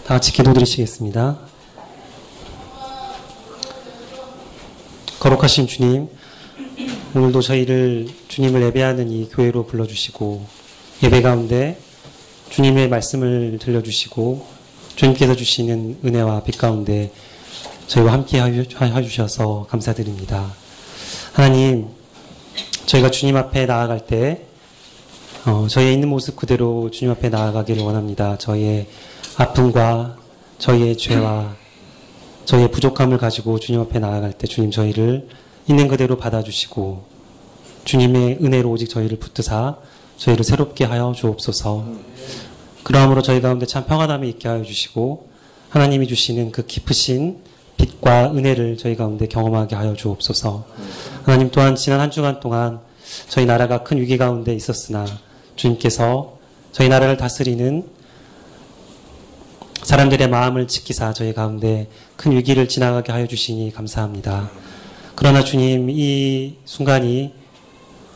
다 같이 기도드리시겠습니다. 거룩하신 주님, 오늘도 저희를 주님을 예배하는 이 교회로 불러주시고 예배 가운데 주님의 말씀을 들려주시고 주님께서 주시는 은혜와 빛 가운데 저희와 함께 해주셔서 감사드립니다. 하나님, 저희가 주님 앞에 나아갈 때 저희의 있는 모습 그대로 주님 앞에 나아가기를 원합니다. 저희의 아픔과 저희의 죄와 저희의 부족함을 가지고 주님 앞에 나아갈 때 주님 저희를 있는 그대로 받아주시고 주님의 은혜로 오직 저희를 붙드사 저희를 새롭게 하여 주옵소서. 그러함으로 저희 가운데 참 평안함이 있게 하여 주시고 하나님이 주시는 그 깊으신 빛과 은혜를 저희 가운데 경험하게 하여 주옵소서. 하나님 또한 지난 한 주간 동안 저희 나라가 큰 위기 가운데 있었으나 주님께서 저희 나라를 다스리는 사람들의 마음을 지키사 저희 가운데 큰 위기를 지나가게 하여 주시니 감사합니다. 그러나 주님, 이 순간이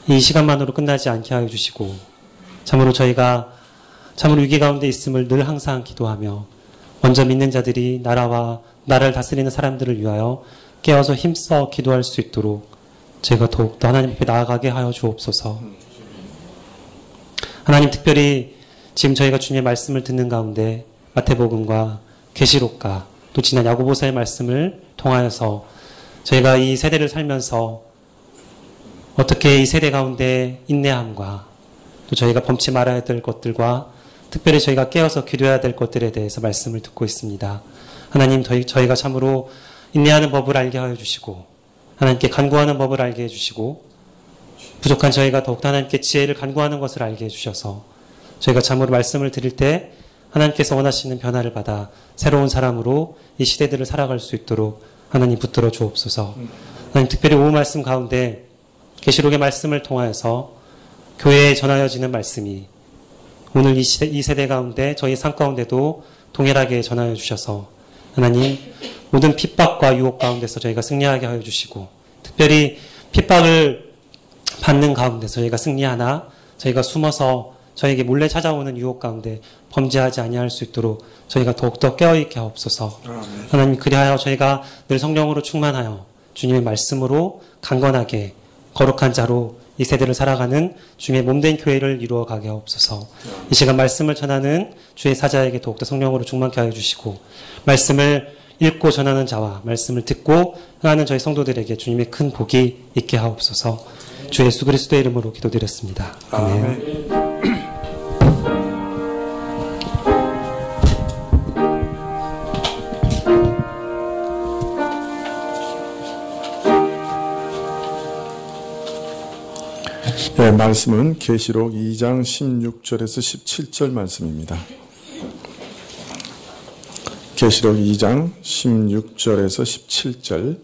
이 시간만으로 끝나지 않게 하여 주시고 참으로 저희가 참으로 위기 가운데 있음을 늘 항상 기도하며 먼저 믿는 자들이 나라와 나라를 다스리는 사람들을 위하여 깨어서 힘써 기도할 수 있도록 저희가 더욱더 하나님 앞에 나아가게 하여 주옵소서. 하나님, 특별히 지금 저희가 주님의 말씀을 듣는 가운데 마태복음과 계시록과 또 지난 야고보서의 말씀을 통하여서 저희가 이 세대를 살면서 어떻게 이 세대 가운데 인내함과 또 저희가 범치 말아야 될 것들과 특별히 저희가 깨어서 기도해야 될 것들에 대해서 말씀을 듣고 있습니다. 하나님, 저희가 참으로 인내하는 법을 알게 하여 주시고 하나님께 간구하는 법을 알게 해주시고 부족한 저희가 더욱더 하나님께 지혜를 간구하는 것을 알게 해주셔서 저희가 참으로 말씀을 드릴 때 하나님께서 원하시는 변화를 받아 새로운 사람으로 이 시대들을 살아갈 수 있도록 하나님 붙들어 주옵소서. 하나님, 특별히 오후 말씀 가운데 계시록의 말씀을 통하여서 교회에 전하여지는 말씀이 오늘 이 세대 가운데 저희 삶 가운데도 동일하게 전하여 주셔서 하나님, 모든 핍박과 유혹 가운데서 저희가 승리하게 하여 주시고 특별히 핍박을 받는 가운데서 저희가 승리하나 저희가 숨어서 저에게 몰래 찾아오는 유혹 가운데 범죄하지 아니할 수 있도록 저희가 더욱더 깨어있게 하옵소서. 하나님, 그리하여 저희가 늘 성령으로 충만하여 주님의 말씀으로 강건하게 거룩한 자로 이 세대를 살아가는 주님의 몸된 교회를 이루어 가게 하옵소서. 이 시간 말씀을 전하는 주의 사자에게 더욱더 성령으로 충만케 하여 주시고 말씀을 읽고 전하는 자와 말씀을 듣고 행하는 저희 성도들에게 주님의 큰 복이 있게 하옵소서. 주 예수 그리스도의 이름으로 기도드렸습니다. 아멘. 네, 말씀은 계시록 2장 16절에서 17절 말씀입니다. 계시록 2장 16절에서 17절.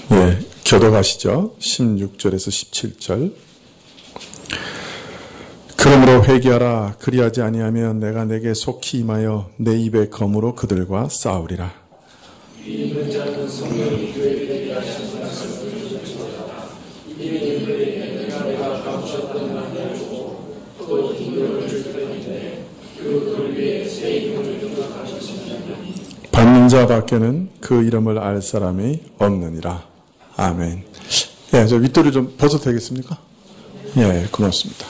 네, 교독하시죠. 16절에서 17절. 그러므로 회개하라. 그리하지 아니하면 내가 내게 속히 임하여 내 입의 검으로 그들과 싸우리라. 믿는 자는 성령이 교회에게 하신 말씀을 들으시도다. 이는 그에게 내가 감추었던 말을 주고 또 기도를 줄 터인데 그들 위에 새 이름을 등록하셨습니다. 받는 자 밖에는 그 이름을 알 사람이 없느니라. 아멘. 예, 저 윗도리 좀 벗어도 되겠습니까? 예, 고맙습니다.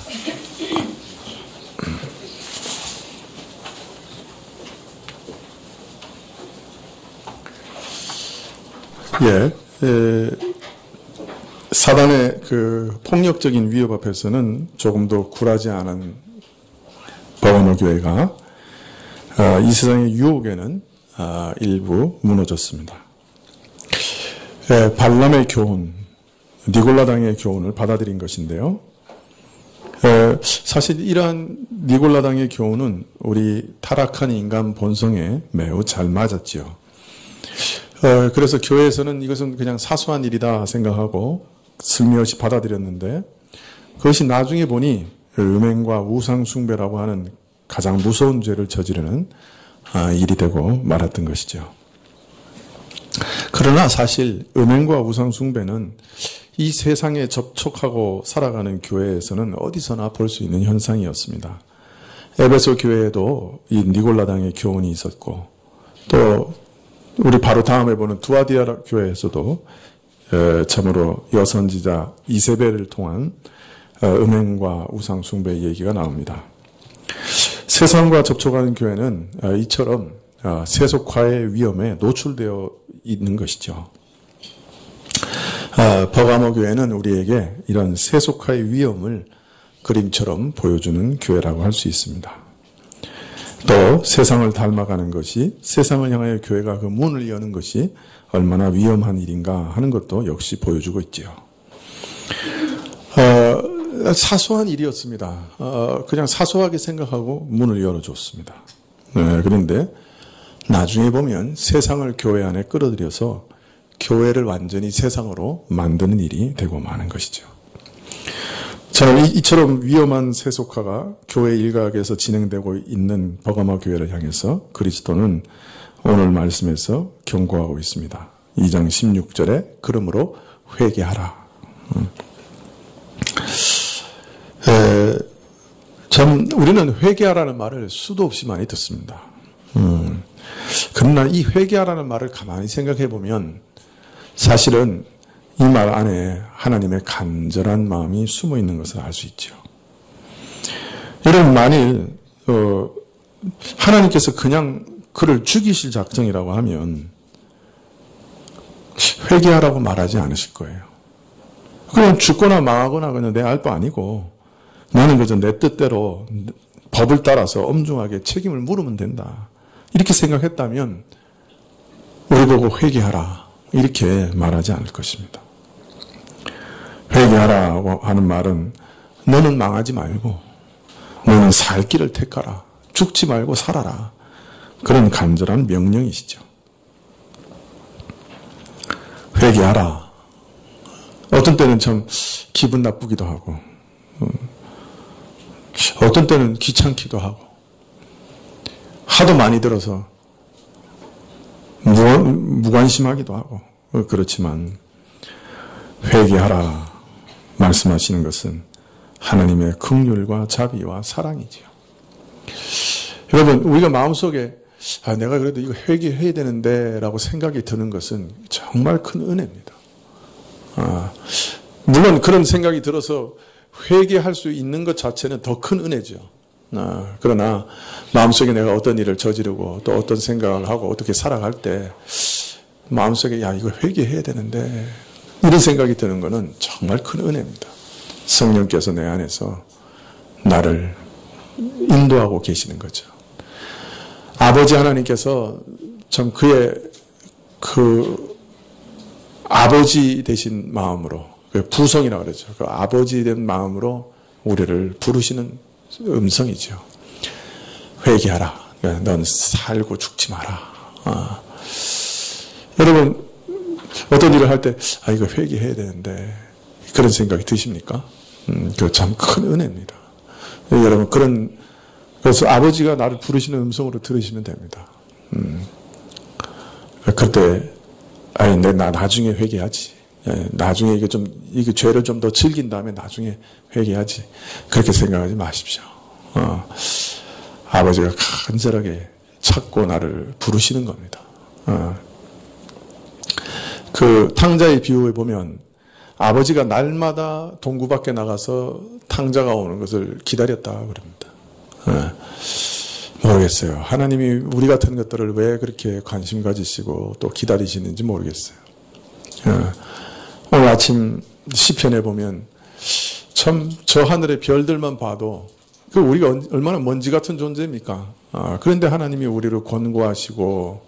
사단의 그 폭력적인 위협 앞에서는 조금 더 굴하지 않은 버거너 교회가 이 세상의 유혹에는 일부 무너졌습니다. 발람의 교훈, 니골라당의 교훈을 받아들인 것인데요. 사실 이러한 니골라당의 교훈은 우리 타락한 인간 본성에 매우 잘 맞았지요. 그래서 교회에서는 이것은 그냥 사소한 일이다 생각하고 슬며시 받아들였는데 그것이 나중에 보니 음행과 우상숭배라고 하는 가장 무서운 죄를 저지르는 일이 되고 말았던 것이죠. 그러나 사실 음행과 우상숭배는 이 세상에 접촉하고 살아가는 교회에서는 어디서나 볼 수 있는 현상이었습니다. 에베소 교회에도 이 니골라당의 교훈이 있었고, 또 우리 바로 다음에 보는 두아디아 교회에서도 참으로 여선지자 이세벨을 통한 음행과 우상 숭배의 얘기가 나옵니다. 세상과 접촉하는 교회는 이처럼 세속화의 위험에 노출되어 있는 것이죠. 버가모 교회는 우리에게 이런 세속화의 위험을 그림처럼 보여주는 교회라고 할 수 있습니다. 또 세상을 닮아가는 것이, 세상을 향하여 교회가 그 문을 여는 것이 얼마나 위험한 일인가 하는 것도 역시 보여주고 있지요. 사소한 일이었습니다. 그냥 사소하게 생각하고 문을 열어줬습니다. 그런데 나중에 보면 세상을 교회 안에 끌어들여서 교회를 완전히 세상으로 만드는 일이 되고 마는 것이죠. 저는 이처럼 위험한 세속화가 교회 일각에서 진행되고 있는 버가모 교회를 향해서 그리스도는 오늘 말씀에서 경고하고 있습니다. 2장 16절에 그러므로 회개하라. 우리는 회개하라는 말을 수도 없이 많이 듣습니다. 그러나 이 회개하라는 말을 가만히 생각해 보면 사실은 이 말 안에 하나님의 간절한 마음이 숨어 있는 것을 알 수 있죠. 여러분, 만일 하나님께서 그냥 그를 죽이실 작정이라고 하면 회개하라고 말하지 않으실 거예요. 그냥 죽거나 망하거나 그냥 내 알 바 아니고 나는 그저 내 뜻대로 법을 따라서 엄중하게 책임을 물으면 된다. 이렇게 생각했다면 우리 보고 회개하라 이렇게 말하지 않을 것입니다. 회개하라고 하는 말은 너는 망하지 말고 너는 살 길을 택하라. 죽지 말고 살아라. 그런 간절한 명령이시죠. 회개하라. 어떤 때는 참 기분 나쁘기도 하고 어떤 때는 귀찮기도 하고 하도 많이 들어서 무관심하기도 하고 그렇지만 회개하라 말씀하시는 것은 하나님의 긍휼과 자비와 사랑이지요. 여러분, 우리가 마음속에 내가 그래도 이거 회개해야 되는데 라고 생각이 드는 것은 정말 큰 은혜입니다. 물론 그런 생각이 들어서 회개할 수 있는 것 자체는 더 큰 은혜죠. 그러나 마음속에 내가 어떤 일을 저지르고 또 어떤 생각을 하고 어떻게 살아갈 때 마음속에 이거 회개해야 되는데 이런 생각이 드는 것은 정말 큰 은혜입니다. 성령께서 내 안에서 나를 인도하고 계시는 거죠. 아버지 하나님께서 참 그의 그 아버지 되신 마음으로, 부성이라고 그러죠. 그 아버지 된 마음으로 우리를 부르시는 음성이죠. 회개하라. 넌 살고 죽지 마라. 여러분, 어떤 일을 할 때, 이거 회개해야 되는데, 그런 생각이 드십니까? 그 참 큰 은혜입니다. 여러분, 그래서 아버지가 나를 부르시는 음성으로 들으시면 됩니다. 그때, 나 나중에 회개하지. 나중에 이게 죄를 좀 더 즐긴 다음에 나중에 회개하지. 그렇게 생각하지 마십시오. 아버지가 간절하게 찾고 나를 부르시는 겁니다. 그 탕자의 비유에 보면 아버지가 날마다 동구 밖에 나가서 탕자가 오는 것을 기다렸다 그럽니다. 모르겠어요. 하나님이 우리 같은 것들을 왜 그렇게 관심 가지시고 또 기다리시는지 모르겠어요. 오늘 아침 시편에 보면 참 저 하늘의 별들만 봐도 우리가 얼마나 먼지 같은 존재입니까? 그런데 하나님이 우리를 권고하시고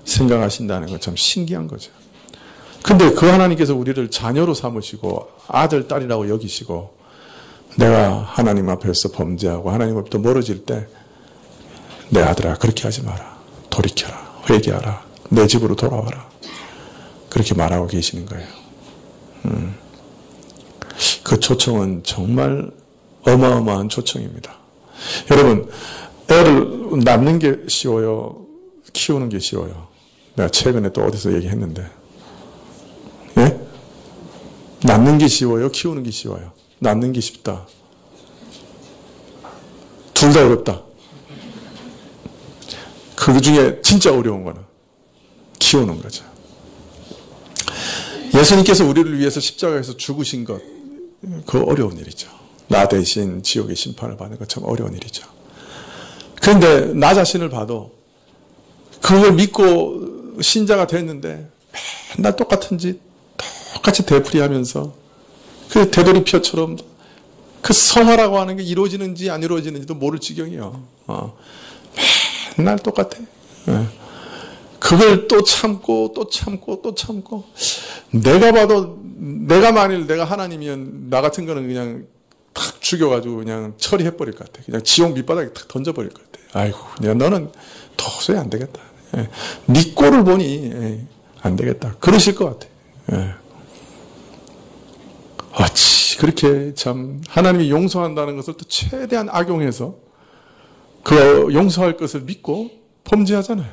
생각하신다는 건 참 신기한 거죠. 근데 그 하나님께서 우리를 자녀로 삼으시고 아들, 딸이라고 여기시고 내가 하나님 앞에서 범죄하고 하나님으로부터 멀어질 때 내 아들아 그렇게 하지 마라. 돌이켜라. 회개하라. 내 집으로 돌아와라. 그렇게 말하고 계시는 거예요. 그 초청은 정말 어마어마한 초청입니다. 여러분, 애를 낳는 게 쉬워요? 키우는 게 쉬워요? 내가 최근에 또 어디서 얘기했는데, 예? 낳는 게 쉬워요? 키우는 게 쉬워요? 낳는 게 쉽다. 둘 다 어렵다. 그 중에 진짜 어려운 거는 키우는 거죠. 예수님께서 우리를 위해서 십자가에서 죽으신 것, 그거 어려운 일이죠. 나 대신 지옥의 심판을 받는 것 참 어려운 일이죠. 그런데 나 자신을 봐도 그걸 믿고 신자가 됐는데 맨날 똑같은 짓 똑같이 되풀이하면서 그 되돌이표처럼 그 성화라고 하는 게 이루어지는지 안 이루어지는지도 모를 지경이에요. 맨날 똑같아. 그걸 또 참고 또 참고 또 참고. 내가 봐도 내가 만일 내가 하나님이면 나 같은 거는 그냥 탁 죽여가지고 그냥 처리해버릴 것 같아. 그냥 지옥 밑바닥에 탁 던져버릴 것 같아. 아이고, 너는 도저히 안 되겠다. 네 꼴을 보니 안 되겠다. 그러실 것 같아. 어찌 그렇게 참 하나님이 용서한다는 것을 또 최대한 악용해서 그 용서할 것을 믿고 범죄하잖아요.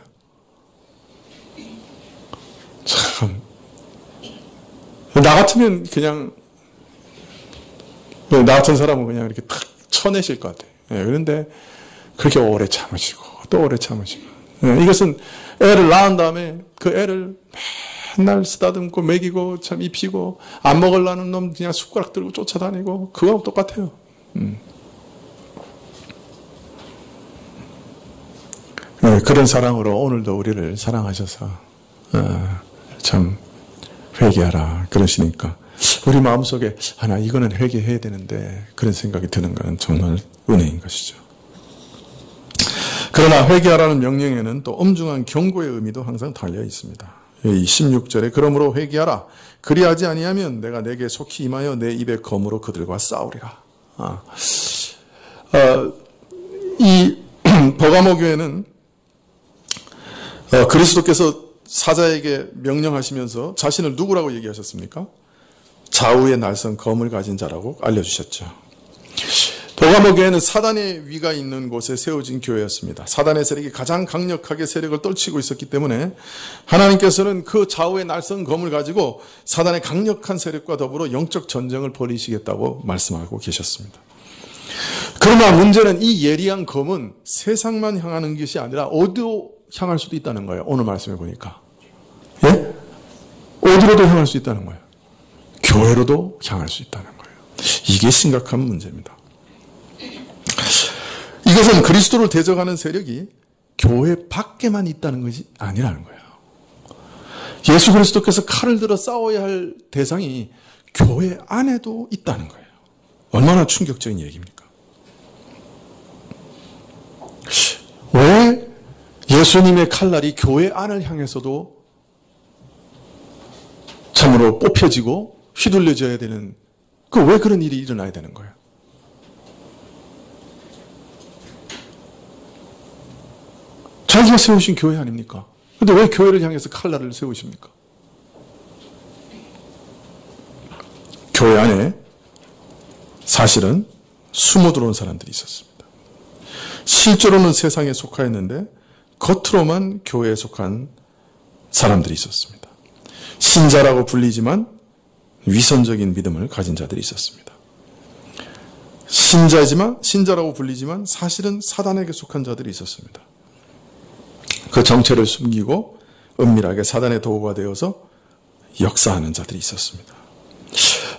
참, 나 같으면 그냥, 나 같은 사람은 그냥 이렇게 탁 쳐내실 것 같아요. 그런데 그렇게 오래 참으시고 또 오래 참으시고. 이것은 애를 낳은 다음에 그 애를 맨날 쓰다듬고 먹이고 참 입히고 안 먹으려는 놈 그냥 숟가락 들고 쫓아다니고 그거하고 똑같아요. 그런 사랑으로 오늘도 우리를 사랑하셔서 참 회개하라 그러시니까 우리 마음속에 나 이거는 회개해야 되는데 그런 생각이 드는 것은 정말 은혜인 것이죠. 그러나 회개하라는 명령에는 또 엄중한 경고의 의미도 항상 달려 있습니다. 이 16절에 그러므로 회개하라. 그리하지 아니하면 내가 내게 속히 임하여 내 입의 검으로 그들과 싸우리라. 이 버가모 교회는 그리스도께서 사자에게 명령하시면서 자신을 누구라고 얘기하셨습니까? 좌우의 날선 검을 가진 자라고 알려주셨죠. 버가모 교회는 사단의 위가 있는 곳에 세워진 교회였습니다. 사단의 세력이 가장 강력하게 세력을 떨치고 있었기 때문에 하나님께서는 그 좌우의 날선 검을 가지고 사단의 강력한 세력과 더불어 영적 전쟁을 벌이시겠다고 말씀하고 계셨습니다. 그러나 문제는 이 예리한 검은 세상만 향하는 것이 아니라 어디로 향할 수도 있다는 거예요. 오늘 말씀해 보니까. 예? 어디로도 향할 수 있다는 거예요. 교회로도 향할 수 있다는 거예요. 이게 심각한 문제입니다. 이것은 그리스도를 대적하는 세력이 교회 밖에만 있다는 것이 아니라는 거예요. 예수 그리스도께서 칼을 들어 싸워야 할 대상이 교회 안에도 있다는 거예요. 얼마나 충격적인 얘기입니까? 왜 예수님의 칼날이 교회 안을 향해서도 참으로 뽑혀지고 휘둘려져야 되는, 왜 그런 일이 일어나야 되는 거예요? 자기가 세우신 교회 아닙니까? 근데 왜 교회를 향해서 칼날을 세우십니까? 교회 안에 사실은 숨어 들어온 사람들이 있었습니다. 실제로는 세상에 속하였는데 겉으로만 교회에 속한 사람들이 있었습니다. 신자라고 불리지만 위선적인 믿음을 가진 자들이 있었습니다. 신자라고 불리지만 사실은 사단에게 속한 자들이 있었습니다. 그 정체를 숨기고 은밀하게 사단의 도구가 되어서 역사하는 자들이 있었습니다.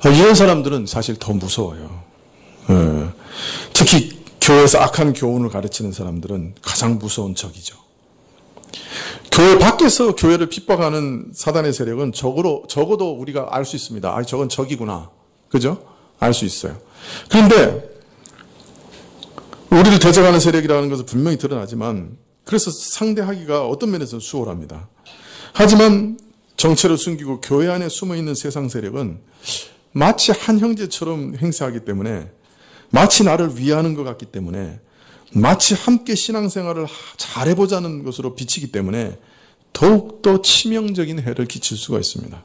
이런 사람들은 사실 더 무서워요. 특히 교회에서 악한 교훈을 가르치는 사람들은 가장 무서운 적이죠. 교회 밖에서 교회를 핍박하는 사단의 세력은 적어도 우리가 알 수 있습니다. 저건 적이구나. 그죠? 알 수 있어요. 그런데 우리를 대적하는 세력이라는 것은 분명히 드러나지만 그래서 상대하기가 어떤 면에서는 수월합니다. 하지만 정체를 숨기고 교회 안에 숨어있는 세상 세력은 마치 한 형제처럼 행세하기 때문에, 마치 나를 위하는 것 같기 때문에, 마치 함께 신앙생활을 잘해보자는 것으로 비치기 때문에 더욱더 치명적인 해를 끼칠 수가 있습니다.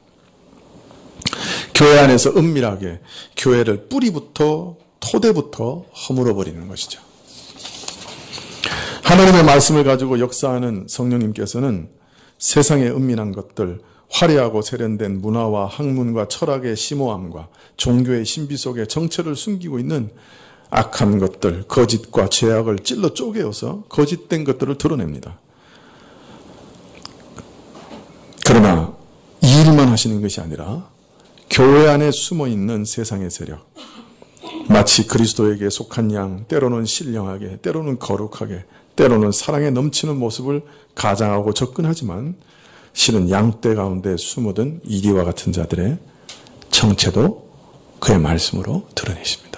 교회 안에서 은밀하게 교회를 뿌리부터 토대부터 허물어버리는 것이죠. 하나님의 말씀을 가지고 역사하는 성령님께서는 세상의 은밀한 것들, 화려하고 세련된 문화와 학문과 철학의 심오함과 종교의 신비 속에 정체를 숨기고 있는 악한 것들, 거짓과 죄악을 찔러 쪼개어서 거짓된 것들을 드러냅니다. 그러나 이 일만 하시는 것이 아니라 교회 안에 숨어있는 세상의 세력, 마치 그리스도에게 속한 양, 때로는 신령하게, 때로는 거룩하게, 때로는 사랑에 넘치는 모습을 가장하고 접근하지만 실은 양떼 가운데 숨어든 이리와 같은 자들의 정체도 그의 말씀으로 드러내십니다.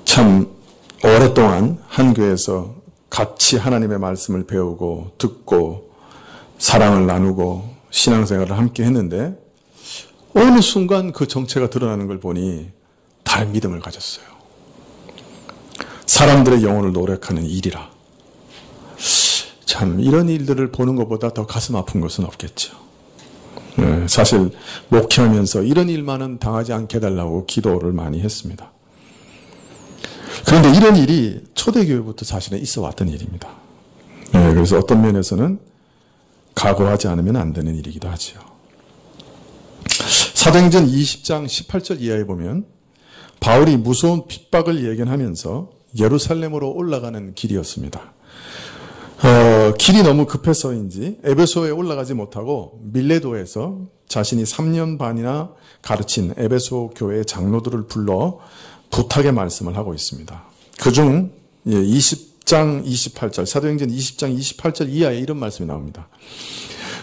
참 오랫동안 한 교회에서 같이 하나님의 말씀을 배우고 듣고 사랑을 나누고 신앙생활을 함께 했는데 어느 순간 그 정체가 드러나는 걸 보니 다른 믿음을 가졌어요. 사람들의 영혼을 노력하는 일이라. 참 이런 일들을 보는 것보다 더 가슴 아픈 것은 없겠죠. 사실 목회하면서 이런 일만은 당하지 않게 해달라고 기도를 많이 했습니다. 그런데 이런 일이 초대교회부터 사실은 있어 왔던 일입니다. 그래서 어떤 면에서는 각오하지 않으면 안 되는 일이기도 하죠. 사도행전 20장 18절 이하에 보면 바울이 무서운 핍박을 예견하면서 예루살렘으로 올라가는 길이었습니다. 길이 너무 급해서인지 에베소에 올라가지 못하고 밀레도에서 자신이 3년 반이나 가르친 에베소 교회의 장로들을 불러 부탁의 말씀을 하고 있습니다. 그중 20장 28절, 사도행전 20장 28절 이하에 이런 말씀이 나옵니다.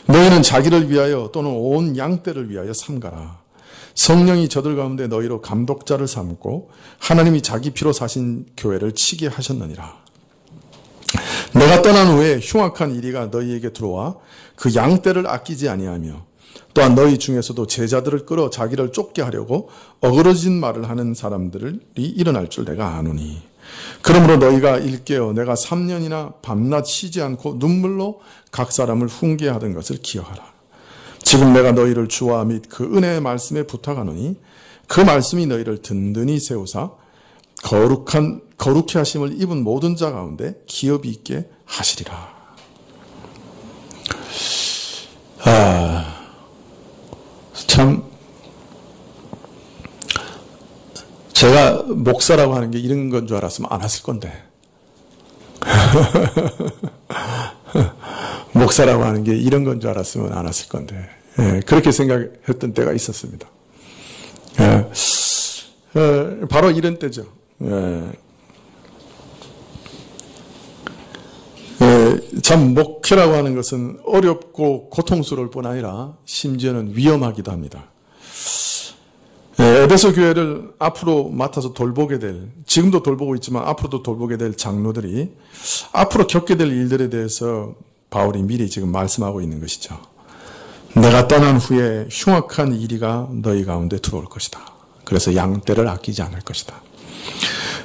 너희는 자기를 위하여 또는 온 양떼를 위하여 삼가라. 성령이 저들 가운데 너희로 감독자를 삼고 하나님이 자기 피로 사신 교회를 치게 하셨느니라. 내가 떠난 후에 흉악한 이리가 너희에게 들어와 그 양떼를 아끼지 아니하며 또한 너희 중에서도 제자들을 끌어 자기를 쫓게 하려고 어그러진 말을 하는 사람들이 일어날 줄 내가 아노니. 그러므로 너희가 일깨어 내가 3년이나 밤낮 쉬지 않고 눈물로 각 사람을 훈계하던 것을 기억하라. 지금 내가 너희를 주와 및 그 은혜의 말씀에 부탁하노니 그 말씀이 너희를 든든히 세우사 거룩히 하심을 입은 모든 자 가운데 기업이 있게 하시리라. 참 제가 목사라고 하는 게 이런 건 줄 알았으면 안 왔을 건데 목사라고 하는 게 이런 건 줄 알았으면 안 왔을 건데 그렇게 생각했던 때가 있었습니다. 바로 이런 때죠. 참 목회라고 하는 것은 어렵고 고통스러울 뿐 아니라 심지어는 위험하기도 합니다. 에베소 교회를 앞으로 맡아서 돌보게 될, 지금도 돌보고 있지만 앞으로도 돌보게 될 장로들이 앞으로 겪게 될 일들에 대해서 바울이 미리 지금 말씀하고 있는 것이죠. 내가 떠난 후에 흉악한 이리가 너희 가운데 들어올 것이다. 그래서 양떼를 아끼지 않을 것이다.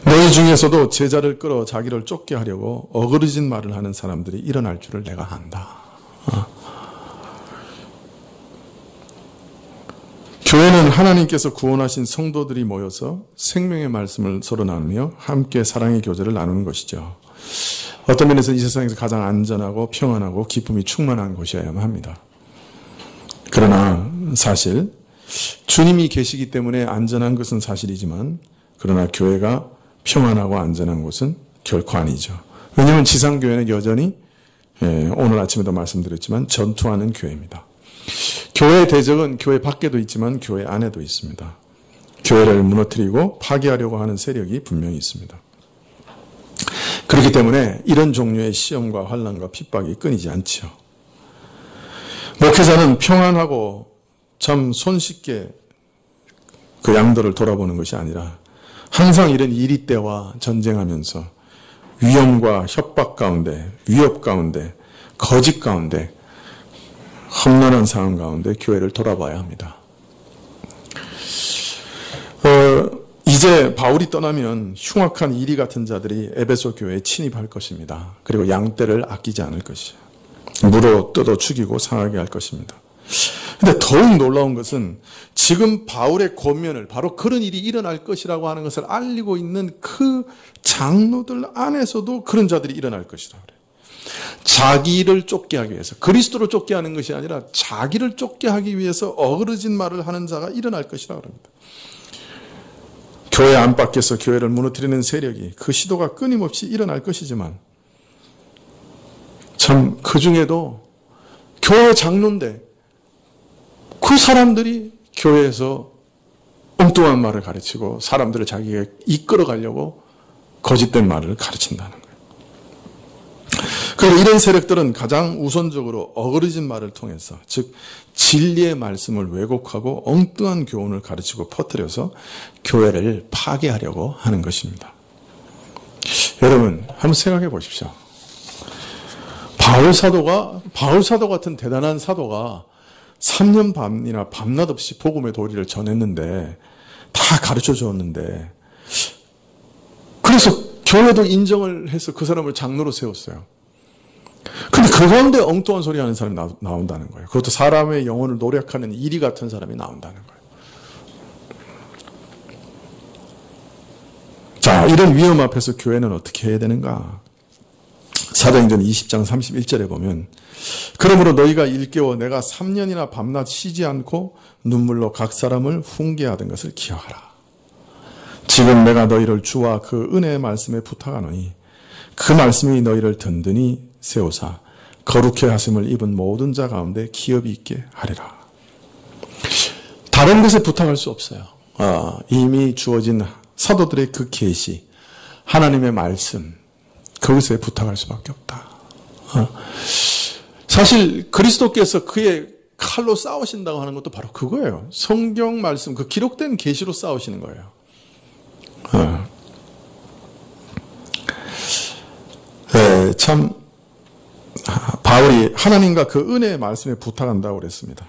너희 중에서도 제자를 끌어 자기를 쫓게 하려고 어그러진 말을 하는 사람들이 일어날 줄을 내가 안다. 교회는 하나님께서 구원하신 성도들이 모여서 생명의 말씀을 서로 나누며 함께 사랑의 교제를 나누는 것이죠. 어떤 면에서 이 세상에서 가장 안전하고 평안하고 기쁨이 충만한 곳이어야만 합니다. 그러나 사실 주님이 계시기 때문에 안전한 것은 사실이지만 그러나 교회가 평안하고 안전한 곳은 결코 아니죠. 왜냐하면 지상교회는 여전히 오늘 아침에도 말씀드렸지만 전투하는 교회입니다. 교회의 대적은 교회 밖에도 있지만 교회 안에도 있습니다. 교회를 무너뜨리고 파괴하려고 하는 세력이 분명히 있습니다. 그렇기 때문에 이런 종류의 시험과 환난과 핍박이 끊이지 않죠. 목회자는 평안하고 참 손쉽게 그 양들을 돌아보는 것이 아니라 항상 이런 이리 때와 전쟁하면서 위험과 협박 가운데, 위협 가운데, 거짓 가운데, 험난한 상황 가운데 교회를 돌아봐야 합니다. 이제 바울이 떠나면 흉악한 이리 같은 자들이 에베소 교회에 침입할 것입니다. 그리고 양떼를 아끼지 않을 것이죠. 물어 뜯어 죽이고 상하게 할 것입니다. 근데 더욱 놀라운 것은 지금 바울의 권면을 바로 그런 일이 일어날 것이라고 하는 것을 알리고 있는 그 장로들 안에서도 그런 자들이 일어날 것이라 그래요. 자기를 쫓게 하기 위해서, 그리스도를 쫓게 하는 것이 아니라 자기를 쫓게 하기 위해서 어그러진 말을 하는 자가 일어날 것이라 그럽니다. 교회 안팎에서 교회를 무너뜨리는 세력이, 그 시도가 끊임없이 일어날 것이지만 참 그 중에도 교회 장로인데 그 사람들이 교회에서 엉뚱한 말을 가르치고 사람들을 자기에게 이끌어 가려고 거짓된 말을 가르친다는 거예요. 그리고 이런 세력들은 가장 우선적으로 어그러진 말을 통해서, 즉 진리의 말씀을 왜곡하고 엉뚱한 교훈을 가르치고 퍼뜨려서 교회를 파괴하려고 하는 것입니다. 여러분 한번 생각해 보십시오. 바울 사도 같은 대단한 사도가 3년 반이나 밤낮 없이 복음의 도리를 전했는데, 다 가르쳐 주었는데, 그래서 교회도 인정을 해서 그 사람을 장로로 세웠어요. 근데 그 가운데 엉뚱한 소리 하는 사람이 나온다는 거예요. 그것도 사람의 영혼을 노력하는 이리 같은 사람이 나온다는 거예요. 자, 이런 위험 앞에서 교회는 어떻게 해야 되는가? 사도행전 20장 31절에 보면, 그러므로 너희가 일깨워 내가 3년이나 밤낮 쉬지 않고 눈물로 각 사람을 훈계하던 것을 기억하라. 지금 내가 너희를 주와 그 은혜의 말씀에 부탁하노니 그 말씀이 너희를 든든히 세우사 거룩해 하심을 입은 모든 자 가운데 기업이 있게 하리라. 다른 것에 부탁할 수 없어요. 이미 주어진 사도들의 그 계시, 하나님의 말씀, 그것에 부탁할 수밖에 없다. 사실 그리스도께서 그의 칼로 싸우신다고 하는 것도 바로 그거예요. 성경 말씀, 그 기록된 계시로 싸우시는 거예요. 참 바울이 하나님과 그 은혜의 말씀에 부탁한다고 그랬습니다.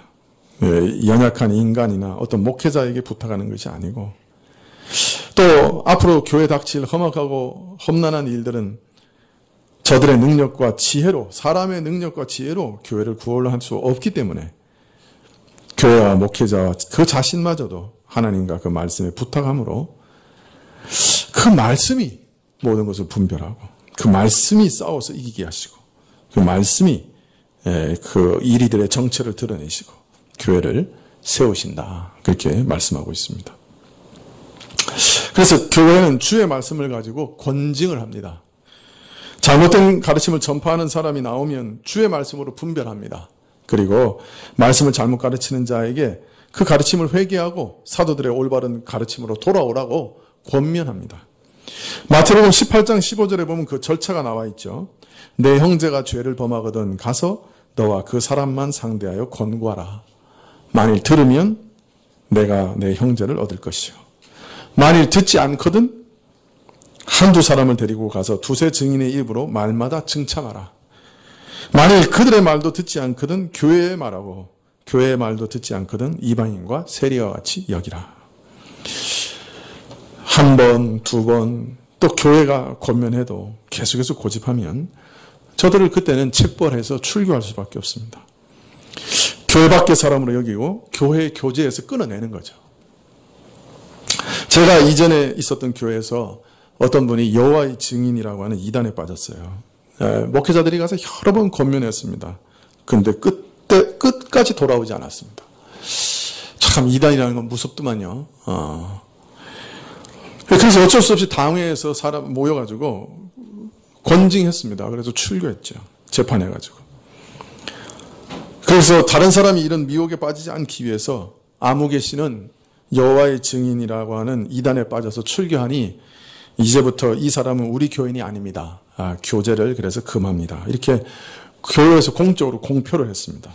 연약한 인간이나 어떤 목회자에게 부탁하는 것이 아니고, 또 앞으로 교회 닥칠 험악하고 험난한 일들은 저들의 능력과 지혜로, 사람의 능력과 지혜로 교회를 구원할 수 없기 때문에 교회와 목회자와 그 자신마저도 하나님과 그 말씀에 부탁함으로 그 말씀이 모든 것을 분별하고, 그 말씀이 싸워서 이기게 하시고, 그 말씀이 그 이리들의 정체를 드러내시고 교회를 세우신다, 그렇게 말씀하고 있습니다. 그래서 교회는 주의 말씀을 가지고 권징을 합니다. 잘못된 가르침을 전파하는 사람이 나오면 주의 말씀으로 분별합니다. 그리고 말씀을 잘못 가르치는 자에게 그 가르침을 회개하고 사도들의 올바른 가르침으로 돌아오라고 권면합니다. 마태복음 18장 15절에 보면 그 절차가 나와 있죠. 내 형제가 죄를 범하거든 가서 너와 그 사람만 상대하여 권고하라. 만일 들으면 내가 내 형제를 얻을 것이요. 만일 듣지 않거든 한두 사람을 데리고 가서 두세 증인의 입으로 말마다 증참하라. 만일 그들의 말도 듣지 않거든 교회의 말하고 교회의 말도 듣지 않거든 이방인과 세리와 같이 여기라. 한 번, 두 번, 또 교회가 권면해도 계속해서 고집하면 저들을 그때는 책벌해서 출교할 수밖에 없습니다. 교회 밖의 사람으로 여기고 교회 교제에서 끊어내는 거죠. 제가 이전에 있었던 교회에서 어떤 분이 여호와의 증인이라고 하는 이단에 빠졌어요. 목회자들이 가서 여러 번 권면했습니다. 그런데 끝까지 돌아오지 않았습니다. 참 이단이라는 건 무섭더만요. 그래서 어쩔 수 없이 당회에서 사람 모여가지고 권징했습니다. 그래서 출교했죠. 재판해가지고. 그래서 다른 사람이 이런 미혹에 빠지지 않기 위해서 아무개 씨는 여호와의 증인이라고 하는 이단에 빠져서 출교하니 이제부터 이 사람은 우리 교인이 아닙니다. 교제를 그래서 금합니다. 이렇게 교회에서 공적으로 공표를 했습니다.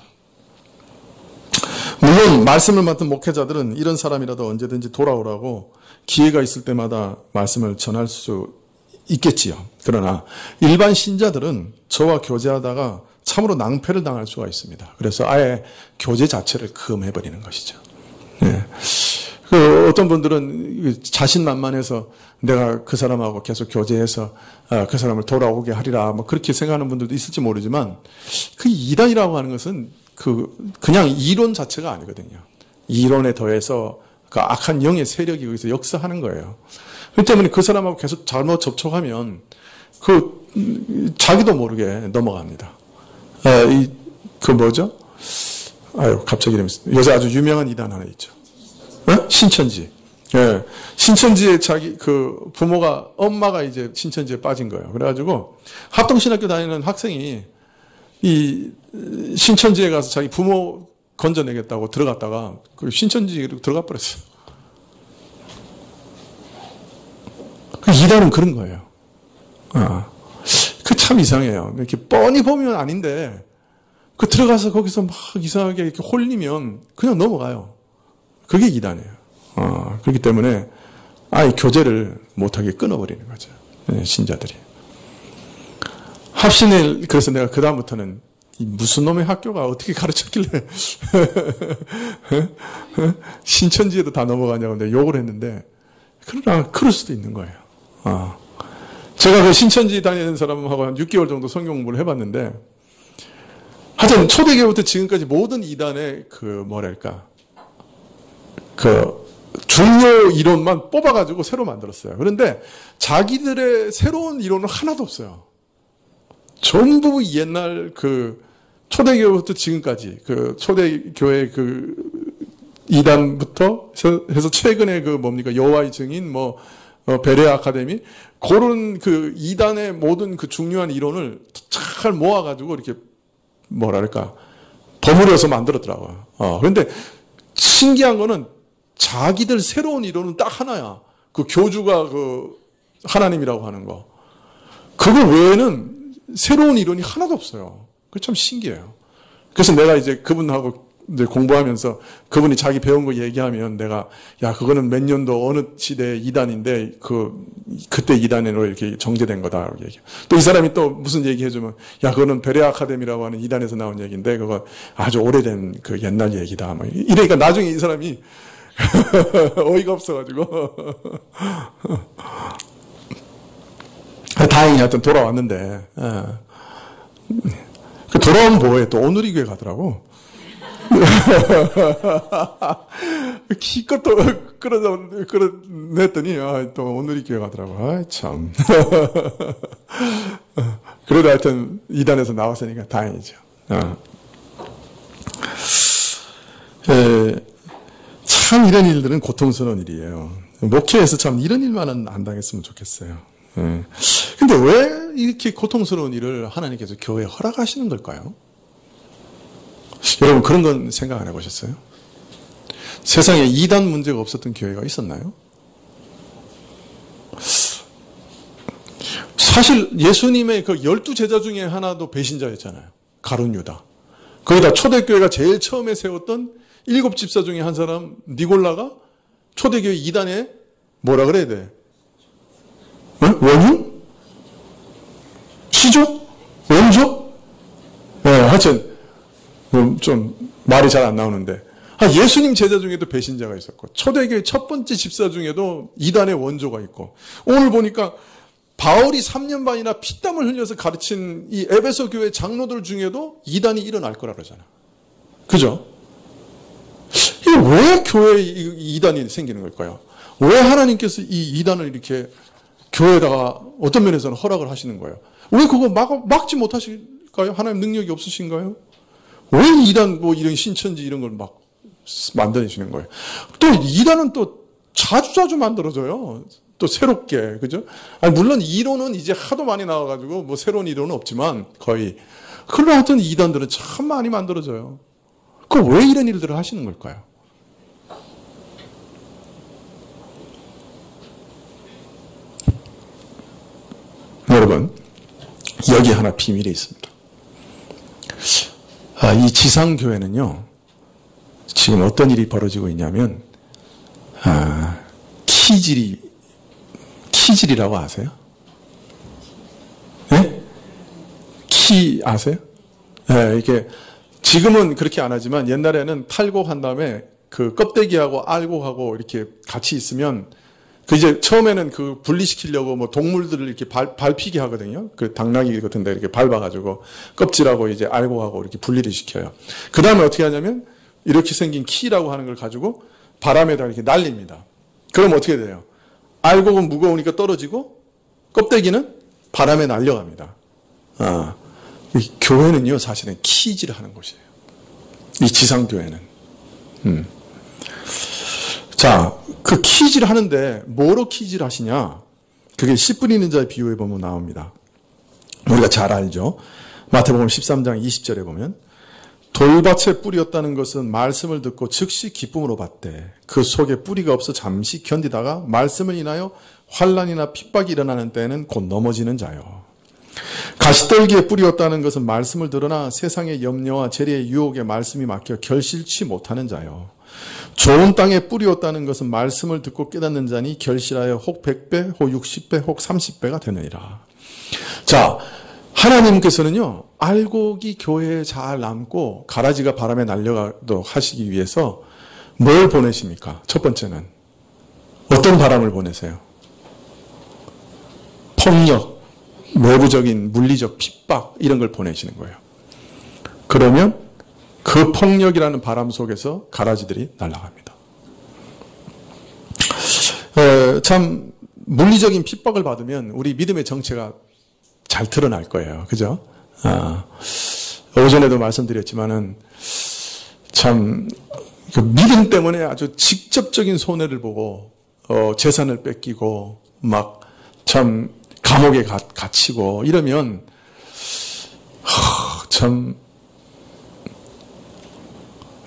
물론 말씀을 맡은 목회자들은 이런 사람이라도 언제든지 돌아오라고 기회가 있을 때마다 말씀을 전할 수 있겠지요. 그러나 일반 신자들은 저와 교제하다가 참으로 낭패를 당할 수가 있습니다. 그래서 아예 교제 자체를 금해버리는 것이죠. 네. 어떤 분들은 자신만만해서 내가 그 사람하고 계속 교제해서 그 사람을 돌아오게 하리라 뭐 그렇게 생각하는 분들도 있을지 모르지만 그 이단이라고 하는 것은 그냥 이론 자체가 아니거든요. 이론에 더해서 그 악한 영의 세력이 거기서 역사하는 거예요. 그렇기 때문에 그 사람하고 계속 잘못 접촉하면 자기도 모르게 넘어갑니다. 뭐죠? 갑자기 이러면서 요새 아주 유명한 이단 하나 있죠. 신천지. 예. 신천지에 부모가, 엄마가 이제 신천지에 빠진 거예요. 그래가지고 합동신학교 다니는 학생이 이 신천지에 가서 자기 부모 건져내겠다고 들어갔다가 그 신천지로 들어가 버렸어요. 그 이단은 그런 거예요. 그 참 이상해요. 이렇게 뻔히 보면 아닌데, 들어가서 거기서 막 이상하게 이렇게 홀리면 그냥 넘어가요. 그게 이단이에요. 그렇기 때문에 아예 교제를 못하게 끊어버리는 거죠. 신자들이. 합신을, 그래서 내가 그다음부터는 무슨 놈의 학교가 어떻게 가르쳤길래 신천지에도 다 넘어가냐고 내가 욕을 했는데, 그러나 그럴 수도 있는 거예요. 제가 그 신천지 다니는 사람하고 한 6개월 정도 성경 공부를 해봤는데, 하여튼 초대교부터 지금까지 모든 이단의 중요 이론만 뽑아가지고 새로 만들었어요. 그런데 자기들의 새로운 이론은 하나도 없어요. 전부 옛날 초대교부터 지금까지 초대교회 이단부터 해서 최근에 여호와의 증인 베레아 아카데미 그런 이단의 모든 중요한 이론을 잘 모아가지고 이렇게 버무려서 만들었더라고요. 그런데 신기한 거는 자기들 새로운 이론은 딱 하나야. 교주가 하나님이라고 하는 거. 그거 외에는 새로운 이론이 하나도 없어요. 그게 참 신기해요. 그래서 내가 이제 그분하고 이제 공부하면서 그분이 자기 배운 거 얘기하면 내가, 야, 그거는 몇 년도 어느 시대의 이단인데, 그때 이단으로 이렇게 정제된 거다. 얘기. 또 이 사람이 또 무슨 얘기 해주면, 야, 그거는 베레아 아카데미라고 하는 이단에서 나온 얘기인데, 그거 아주 오래된 옛날 얘기다. 이러니까 나중에 이 사람이 어이가 없어가지고. 다행히 하여튼 돌아왔는데, 돌아오면 뭐해? 또 오누리교회 가더라고. 기껏 또 끌어냈더니, 또 오누리교회 가더라고. 참. 그래도 하여튼 이단에서 나왔으니까 다행이죠. 참 이런 일들은 고통스러운 일이에요. 목회에서 참 이런 일만은 안 당했으면 좋겠어요. 근데 왜 이렇게 고통스러운 일을 하나님께서 교회에 허락하시는 걸까요? 여러분 그런 건 생각 안 해보셨어요? 세상에 이단 문제가 없었던 교회가 있었나요? 사실 예수님의 12제자 중에 하나도 배신자였잖아요. 가룟 유다. 거기다 초대교회가 제일 처음에 세웠던 7집사 중에 한 사람 니골라가 초대교회 이단에 뭐라 그래야 돼? 원흉? 시조? 원조? 하여튼 좀 말이 잘 안 나오는데 예수님 제자 중에도 배신자가 있었고 초대교회 첫 번째 집사 중에도 이단의 원조가 있고 오늘 보니까 바울이 3년 반이나 피땀을 흘려서 가르친 이 에베소 교회 장로들 중에도 이단이 일어날 거라 그러잖아. 그죠? 이게 왜 교회에 이단이 생기는 걸까요? 왜 하나님께서 이 이단을 이렇게 교회에다가 어떤 면에서는 허락을 하시는 거예요? 왜 그거 막지 못하실까요? 하나님 능력이 없으신가요? 왜 이단 이런 신천지 이런 걸 막 만드시는 거예요? 또 이단은 또 자주 만들어져요. 또 새롭게, 그죠? 물론 이론은 이제 하도 많이 나와가지고 새로운 이론은 없지만 거의. 그러나 하여튼 이단들은 참 많이 만들어져요. 그럼 왜 이런 일들을 하시는 걸까요? 여러분, 여기 하나 비밀이 있습니다. 이 지상교회는요, 지금 어떤 일이 벌어지고 있냐면, 키질이라고 아세요? 네? 키 아세요? 네, 이게, 지금은 그렇게 안 하지만 옛날에는 탈곡한 다음에 그 껍데기하고 알곡하고 이렇게 같이 있으면 그 이제 처음에는 그 분리시키려고 뭐 동물들을 이렇게 밟히게 하거든요. 그 당나귀 같은 데 이렇게 밟아가지고 껍질하고 이제 알곡하고 이렇게 분리를 시켜요. 그 다음에 어떻게 하냐면 이렇게 생긴 키라고 하는 걸 가지고 바람에다 이렇게 날립니다. 그럼 어떻게 돼요? 알곡은 무거우니까 떨어지고 껍데기는 바람에 날려갑니다. 이 교회는요, 사실은 키질을 하는 곳이에요. 이 지상교회는. 자, 그 키질 하는데 뭐로 키질 하시냐? 그게 씨 뿌리는 자의 비유에 보면 나옵니다. 우리가 잘 알죠. 마태복음 13장 20절에 보면 돌밭에 뿌리였다는 것은 말씀을 듣고 즉시 기쁨으로 받되 그 속에 뿌리가 없어 잠시 견디다가 말씀을 인하여 환난이나 핍박이 일어나는 때에는 곧 넘어지는 자요. 가시떨기에 뿌리였다는 것은 말씀을 들으나 세상의 염려와 재리의 유혹에 말씀이 막혀 결실치 못하는 자요. 좋은 땅에 뿌리었다는 것은 말씀을 듣고 깨닫는 자니 결실하여 혹 100배, 혹 60배, 혹 30배가 되느니라. 자, 하나님께서는요, 알곡이 교회에 잘 남고 가라지가 바람에 날려가도록 하시기 위해서 뭘 보내십니까? 첫 번째는 어떤 바람을 보내세요? 폭력, 외부적인 물리적 핍박 이런 걸 보내시는 거예요. 그러면 그 폭력이라는 바람 속에서 가라지들이 날아갑니다. 참 물리적인 핍박을 받으면 우리 믿음의 정체가 잘 드러날 거예요. 그죠? 오전에도 말씀드렸지만은 참 그 믿음 때문에 아주 직접적인 손해를 보고 재산을 뺏기고 막 참 감옥에 갇히고 이러면 참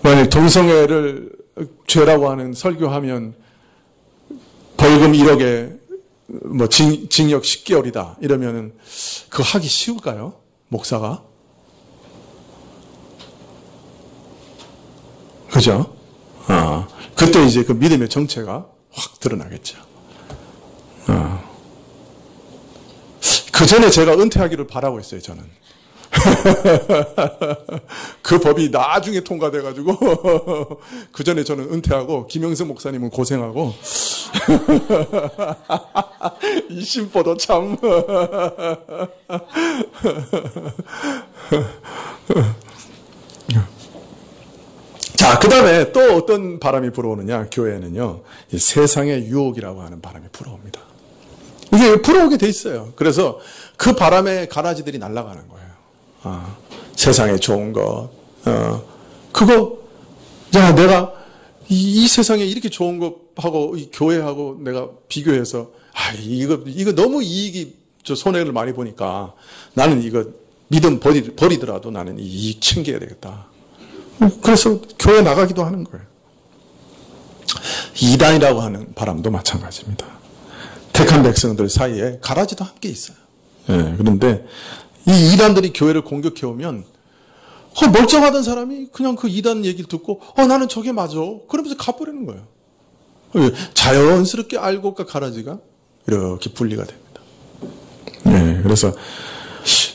만약 동성애를 죄라고 하는 설교하면 벌금 1억에 뭐 징역 10개월이다 이러면은 그거 하기 쉬울까요? 목사가? 그죠? 그때 이제 그 믿음의 정체가 확 드러나겠죠. 그 전에 제가 은퇴하기를 바라고 있어요, 저는. 그 법이 나중에 통과돼가지고, 그 전에 저는 은퇴하고, 김영수 목사님은 고생하고, 이 심보도 참. 자, 그 다음에 또 어떤 바람이 불어오느냐, 교회에는요, 이 세상의 유혹이라고 하는 바람이 불어옵니다. 이게 불어오게 돼 있어요. 그래서 그 바람에 가라지들이 날아가는 거예요. 세상에 좋은 것, 그거, 야, 내가 이 세상에 이렇게 좋은 것하고, 이 교회하고 내가 비교해서, 이거 너무 이익이, 손해를 많이 보니까 나는 이거 믿음 버리더라도 나는 이 이익 챙겨야 되겠다. 그래서 교회 나가기도 하는 거예요. 이단이라고 하는 바람도 마찬가지입니다. 택한 백성들 사이에 가라지도 함께 있어요. 그런데 이 이단들이 교회를 공격해 오면 멀쩡하던 사람이 그냥 그 이단 얘기를 듣고 나는 저게 맞아. 그러면서 가버리는 거예요. 자연스럽게 알곡과 가라지가 이렇게 분리가 됩니다. 그래서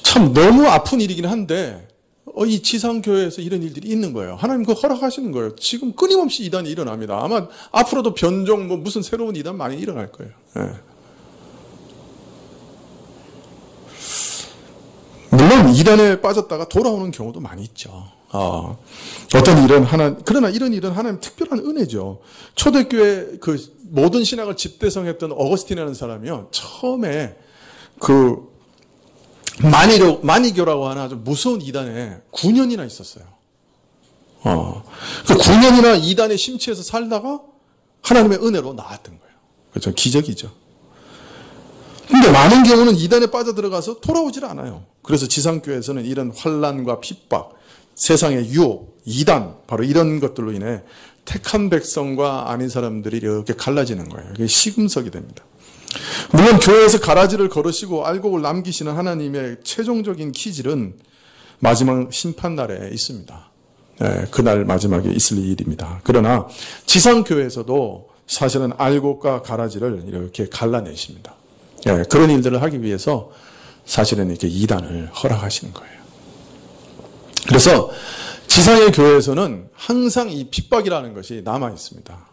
참 너무 아픈 일이긴 한데 이 지상교회에서 이런 일들이 있는 거예요. 하나님 그거 허락하시는 거예요. 지금 끊임없이 이단이 일어납니다. 아마 앞으로도 변종 무슨 새로운 이단 많이 일어날 거예요. 물론 이단에 빠졌다가 돌아오는 경우도 많이 있죠. 어떤 일은 그러나 이런 일은 하나님 특별한 은혜죠. 초대교회 그 모든 신학을 집대성했던 어거스틴이라는 사람이요. 처음에 그 마니교라고 하는 아주 무서운 이단에 9년이나 있었어요. 그 9년이나 이단의 심취해서 살다가 하나님의 은혜로 나왔던 거예요. 그렇죠. 기적이죠. 근데 많은 경우는 이단에 빠져들어가서 돌아오질 않아요. 그래서 지상교회에서는 이런 환난과 핍박, 세상의 유혹, 이단, 바로 이런 것들로 인해 택한 백성과 아닌 사람들이 이렇게 갈라지는 거예요. 이게 시금석이 됩니다. 물론 교회에서 가라지를 걸으시고 알곡을 남기시는 하나님의 최종적인 기질은 마지막 심판날에 있습니다. 그날 마지막에 있을 일입니다. 그러나 지상교회에서도 사실은 알곡과 가라지를 이렇게 갈라내십니다. 그런 일들을 하기 위해서 사실은 이렇게 이단을 허락하시는 거예요. 그래서 지상의 교회에서는 항상 이 핍박이라는 것이 남아 있습니다.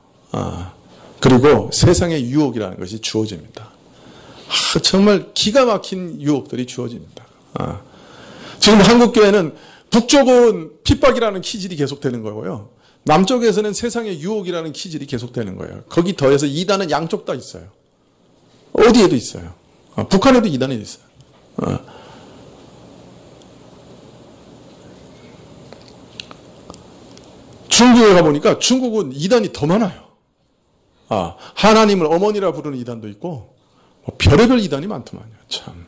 그리고 세상의 유혹이라는 것이 주어집니다. 정말 기가 막힌 유혹들이 주어집니다. 지금 한국교회는 북쪽은 핍박이라는 기질이 계속되는 거고요. 남쪽에서는 세상의 유혹이라는 기질이 계속되는 거예요. 거기 더해서 이단은 양쪽 다 있어요. 어디에도 있어요. 북한에도 이단이 있어요. 중국에 가보니까 중국은 이단이 더 많아요. 하나님을 어머니라 부르는 이단도 있고 별의별 이단이 많더만요. 참.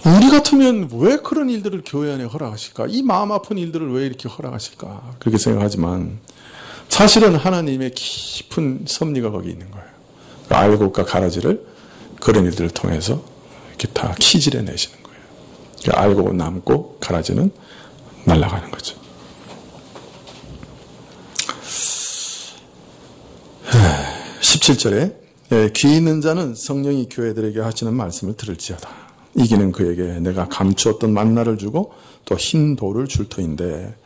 우리 같으면 왜 그런 일들을 교회 안에 허락하실까? 이 마음 아픈 일들을 왜 이렇게 허락하실까? 그렇게 생각하지만 사실은 하나님의 깊은 섭리가 거기 있는 거예요. 알곡과 가라지를 그런 일들을 통해서 이렇게 다 키질해 내시는 거예요. 알곡은 남고 가라지는 날아가는 거죠. 17절에 귀 있는 자는 성령이 교회들에게 하시는 말씀을 들을지어다. 이기는 그에게 내가 감추었던 만나를 주고 또 흰 돌을 줄 터인데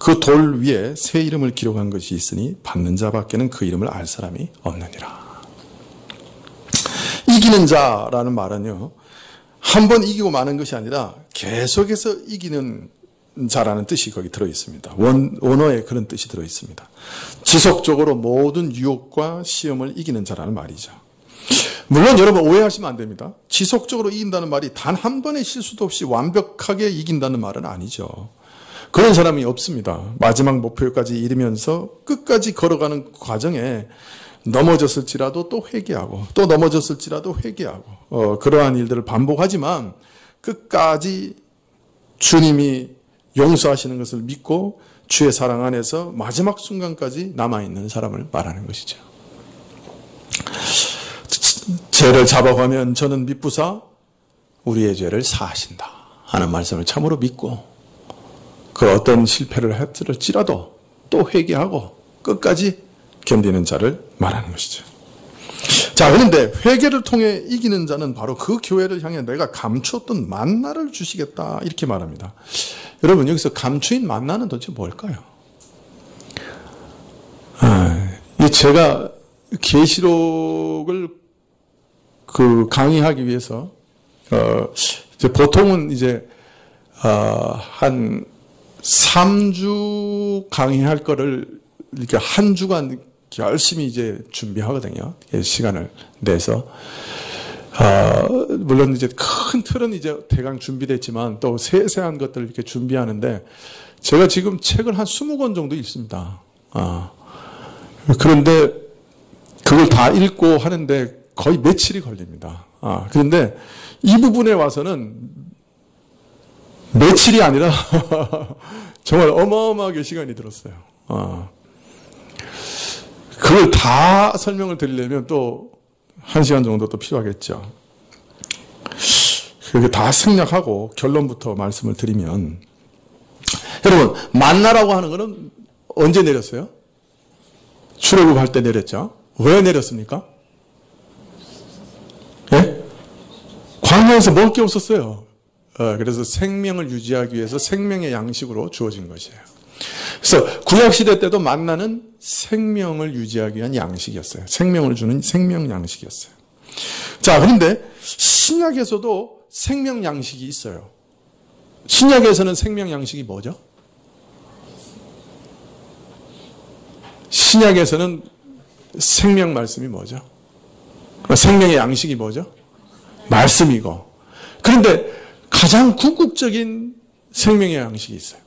그 돌 위에 새 이름을 기록한 것이 있으니 받는 자밖에는 그 이름을 알 사람이 없느니라. 이기는 자라는 말은요, 한 번 이기고 마는 것이 아니라 계속해서 이기는 자라는 뜻이 거기 들어있습니다. 원어에 그런 뜻이 들어있습니다. 지속적으로 모든 유혹과 시험을 이기는 자라는 말이죠. 물론 여러분 오해하시면 안 됩니다. 지속적으로 이긴다는 말이 단 한 번의 실수도 없이 완벽하게 이긴다는 말은 아니죠. 그런 사람이 없습니다. 마지막 목표까지 이르면서 끝까지 걸어가는 과정에 넘어졌을지라도 또 회개하고 또 넘어졌을지라도 회개하고 그러한 일들을 반복하지만 끝까지 주님이 용서하시는 것을 믿고 주의 사랑 안에서 마지막 순간까지 남아있는 사람을 말하는 것이죠. 죄를 잡아가면 저는 미쁘사 우리의 죄를 사하신다 하는 말씀을 참으로 믿고 그 어떤 실패를 했을지라도 또 회개하고 끝까지 견디는 자를 말하는 것이죠. 자, 그런데 회개를 통해 이기는 자는 바로 그 교회를 향해 내가 감추었던 만나를 주시겠다 이렇게 말합니다. 여러분 여기서 감추인 만나는 도대체 뭘까요? 제가 계시록을 강의하기 위해서 보통은 이제 한 3주 강의할 거를 이렇게 한 주간 열심히 이제 준비하거든요. 시간을 내서. 물론 이제 큰 틀은 이제 대강 준비됐지만 또 세세한 것들을 이렇게 준비하는데 제가 지금 책을 한 20권 정도 읽습니다. 그런데 그걸 다 읽고 하는데 거의 며칠이 걸립니다. 그런데 이 부분에 와서는 며칠이 아니라 정말 어마어마하게 시간이 들었어요. 그걸 다 설명을 드리려면 또 1시간 정도 또 필요하겠죠. 그렇게 다 생략하고 결론부터 말씀을 드리면 여러분 만나라고 하는 것은 언제 내렸어요? 출애굽할 때 내렸죠. 왜 내렸습니까? 예? 광야에서 먹을 게 없었어요. 그래서 생명을 유지하기 위해서 생명의 양식으로 주어진 것이에요. 그래서 구약시대 때도 만나는 생명을 유지하기 위한 양식이었어요. 생명을 주는 생명 양식이었어요. 자, 그런데 신약에서도 생명 양식이 있어요. 신약에서는 생명 양식이 뭐죠? 신약에서는 생명 말씀이 뭐죠? 생명의 양식이 뭐죠? 말씀이고. 그런데 가장 궁극적인 생명의 양식이 있어요.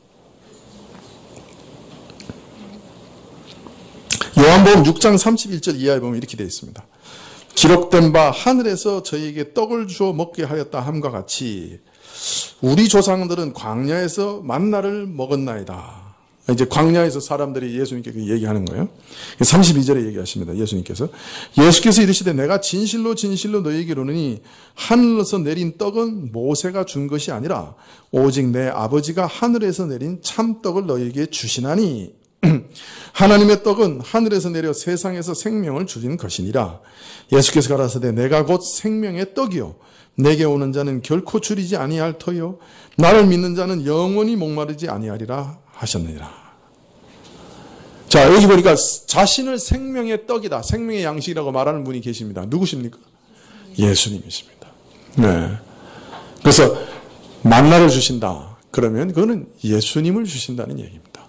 요한복음 6장 31절 이하에 보면 이렇게 되어 있습니다. 기록된 바 하늘에서 저희에게 떡을 주어 먹게 하였다 함과 같이 우리 조상들은 광야에서 만나를 먹었나이다. 이제 광야에서 사람들이 예수님께 얘기하는 거예요. 32절에 얘기하십니다. 예수께서 이르시되 내가 진실로 진실로 너희에게 이르노니 하늘에서 내린 떡은 모세가 준 것이 아니라 오직 내 아버지가 하늘에서 내린 참떡을 너희에게 주시나니 하나님의 떡은 하늘에서 내려 세상에서 생명을 주신 것이니라. 예수께서 가라사대 내가 곧 생명의 떡이요 내게 오는 자는 결코 줄이지 아니할 터요 나를 믿는 자는 영원히 목마르지 아니하리라 하셨느니라. 자, 여기 보니까 자신을 생명의 떡이다, 생명의 양식이라고 말하는 분이 계십니다. 누구십니까? 예수님이십니다. 네. 그래서 만나를 주신다. 그러면 그거는 예수님을 주신다는 얘기입니다.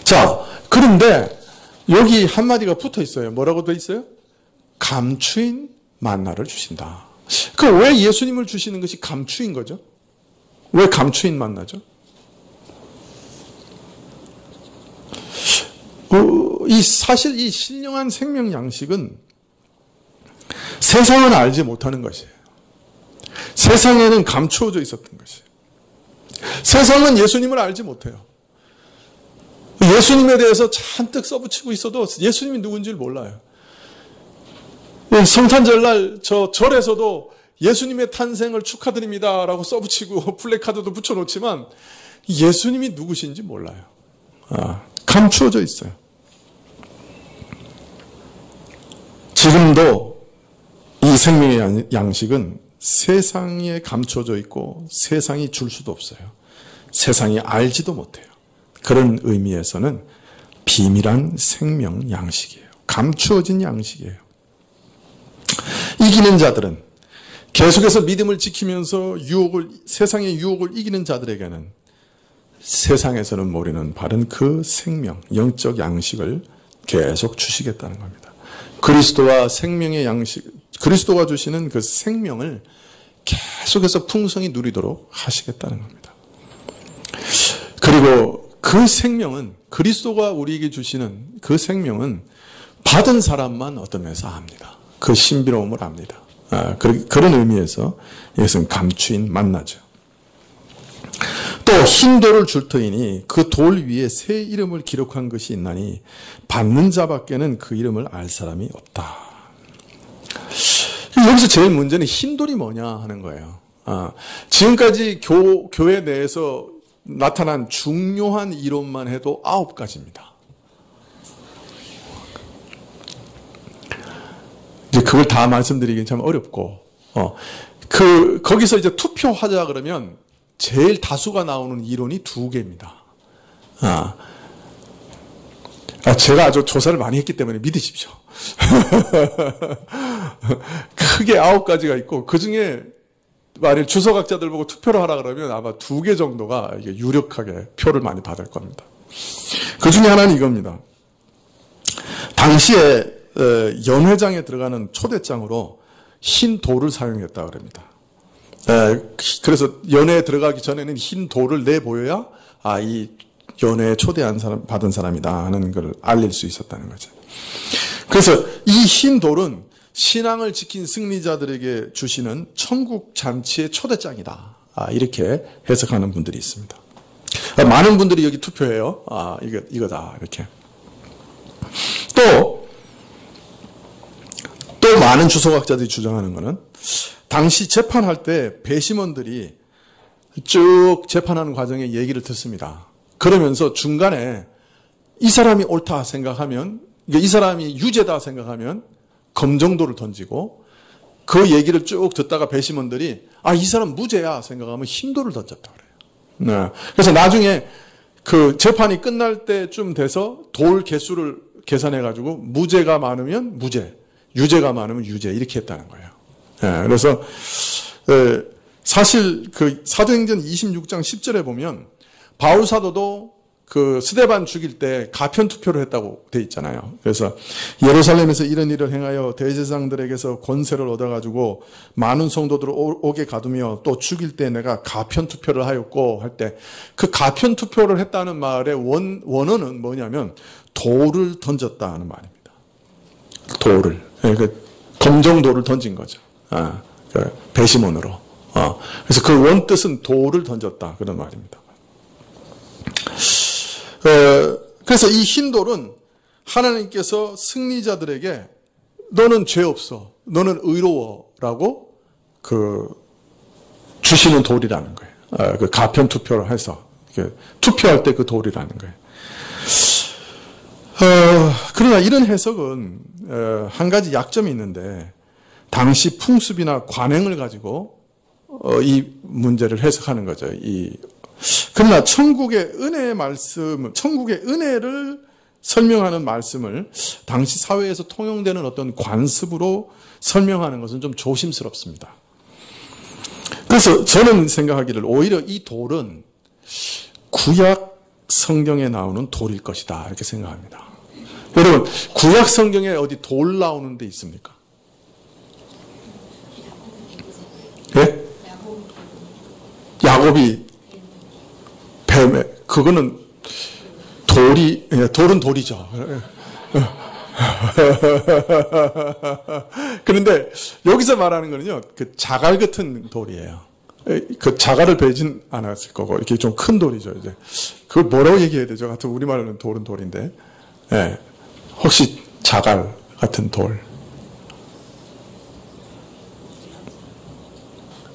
자, 그런데 여기 한마디가 붙어 있어요. 뭐라고 돼 있어요? 감추인 만나를 주신다. 그 왜 예수님을 주시는 것이 감추인 거죠? 왜 감추인 만나죠? 사실 이 신령한 생명 양식은 세상은 알지 못하는 것이에요. 세상에는 감추어져 있었던 것이에요. 세상은 예수님을 알지 못해요. 예수님에 대해서 잔뜩 써붙이고 있어도 예수님이 누군지를 몰라요. 성탄절날 저 절에서도 예수님의 탄생을 축하드립니다라고 써붙이고 플래카드도 붙여놓지만 예수님이 누구신지 몰라요. 감추어져 있어요. 지금도 이 생명의 양식은 세상에 감추어져 있고 세상이 줄 수도 없어요. 세상이 알지도 못해요. 그런 의미에서는 비밀한 생명 양식이에요. 감추어진 양식이에요. 이기는 자들은 계속해서 믿음을 지키면서 세상의 유혹을 이기는 자들에게는 세상에서는 모르는 바른 그 생명, 영적 양식을 계속 주시겠다는 겁니다. 그리스도와 생명의 양식, 그리스도가 주시는 그 생명을 계속해서 풍성히 누리도록 하시겠다는 겁니다. 그리고 그 생명은, 그리스도가 우리에게 주시는 그 생명은 받은 사람만 어떤 면에서 압니다. 그 신비로움을 압니다. 그런 의미에서 이것은 감추인 만나죠. 또 흰 돌을 줄 터이니 그 돌 위에 새 이름을 기록한 것이 있나니 받는 자밖에는 그 이름을 알 사람이 없다. 여기서 제일 문제는 흰 돌이 뭐냐 하는 거예요. 지금까지 교회 내에서 나타난 중요한 이론만 해도 9가지입니다. 이제 그걸 다 말씀드리긴 참 어렵고, 거기서 이제 투표하자 그러면 제일 다수가 나오는 이론이 2개입니다. 제가 아주 조사를 많이 했기 때문에 믿으십시오. 크게 9가지가 있고, 그 중에 만일 주석학자들 보고 투표를 하라 그러면 아마 2개 정도가 이게 유력하게 표를 많이 받을 겁니다. 그 중에 하나는 이겁니다. 당시에 연회장에 들어가는 초대장으로 흰 돌을 사용했다 그럽니다. 그래서 연회에 들어가기 전에는 흰 돌을 내보여야 이 연회에 초대한 사람, 받은 사람이다 하는 걸 알릴 수 있었다는 거죠. 그래서 이 흰 돌은 신앙을 지킨 승리자들에게 주시는 천국 잔치의 초대장이다. 이렇게 해석하는 분들이 있습니다. 많은 분들이 여기 투표해요. 이거다. 이렇게. 또 많은 주석학자들이 주장하는 것은 당시 재판할 때 배심원들이 쭉 재판하는 과정에 얘기를 듣습니다. 그러면서 중간에 이 사람이 옳다 생각하면, 이 사람이 유죄다 생각하면 검정돌을 던지고, 그 얘기를 쭉 듣다가 배심원들이 이 사람 무죄야 생각하면 흰돌을 던졌다 그래요. 네. 그래서 나중에 그 재판이 끝날 때쯤 돼서 돌 개수를 계산해 가지고 무죄가 많으면 무죄, 유죄가 많으면 유죄 이렇게 했다는 거예요. 네. 그래서 사실 그 사도행전 26장 10절에 보면 바울 사도도 그 스데반 죽일 때 가편 투표를 했다고 돼 있잖아요. 그래서 예루살렘에서 이런 일을 행하여 대제사장들에게서 권세를 얻어가지고 많은 성도들을 오게 가두며 또 죽일 때 내가 가편 투표를 하였고 할 때 그 가편 투표를 했다는 말의 원어는 뭐냐면 돌을 던졌다 하는 말입니다. 돌을. 그러니까 검정돌을 던진 거죠. 배심원으로. 그래서 그 원뜻은 돌을 던졌다 그런 말입니다. 그래서 이 흰 돌은 하나님께서 승리자들에게 너는 죄 없어, 너는 의로워라고 주시는 돌이라는 거예요. 그 가편 투표를 해서 투표할 때 그 돌이라는 거예요. 그러나 이런 해석은 한 가지 약점이 있는데 당시 풍습이나 관행을 가지고 이 문제를 해석하는 거죠. 그러나 천국의 은혜의 말씀, 천국의 은혜를 설명하는 말씀을 당시 사회에서 통용되는 어떤 관습으로 설명하는 것은 좀 조심스럽습니다. 그래서 저는 생각하기를 오히려 이 돌은 구약 성경에 나오는 돌일 것이다 이렇게 생각합니다. 여러분 구약 성경에 어디 돌 나오는 데 있습니까? 예? 야곱이 뱀에 그거는 돌은 돌이죠. 그런데 여기서 말하는 거는요, 그 자갈 같은 돌이에요. 그 자갈을 베진 않았을 거고, 이렇게 좀 큰 돌이죠, 이제. 그걸 뭐라고 얘기해야 되죠? 같은 우리말로는 돌은 돌인데. 예. 혹시 자갈 같은 돌.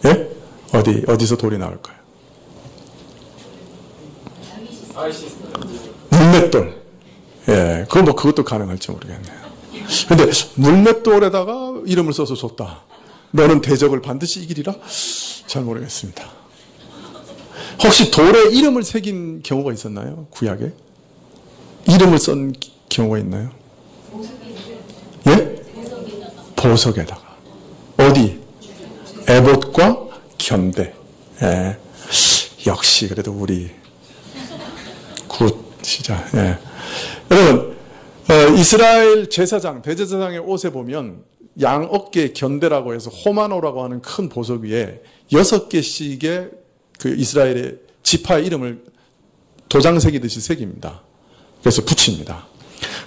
예? 어디서 돌이 나올까요? 물맷돌. 예, 그것도 가능할지 모르겠네요. 근데 물맷돌에다가 이름을 써서 줬다. 너는 대적을 반드시 이기리라? 잘 모르겠습니다. 혹시 돌에 이름을 새긴 경우가 있었나요? 구약에? 이름을 쓴 경우가 있나요? 예? 보석에다가. 어디? 에봇과 견대. 예. 역시 그래도 우리 굿 시작. 예. 여러분 이스라엘 제사장 대제사장의 옷에 보면 양 어깨 견대라고 해서 호마노라고 하는 큰 보석 위에 6개씩의 그 이스라엘의 지파의 이름을 도장 새기듯이 새깁니다. 그래서 붙입니다.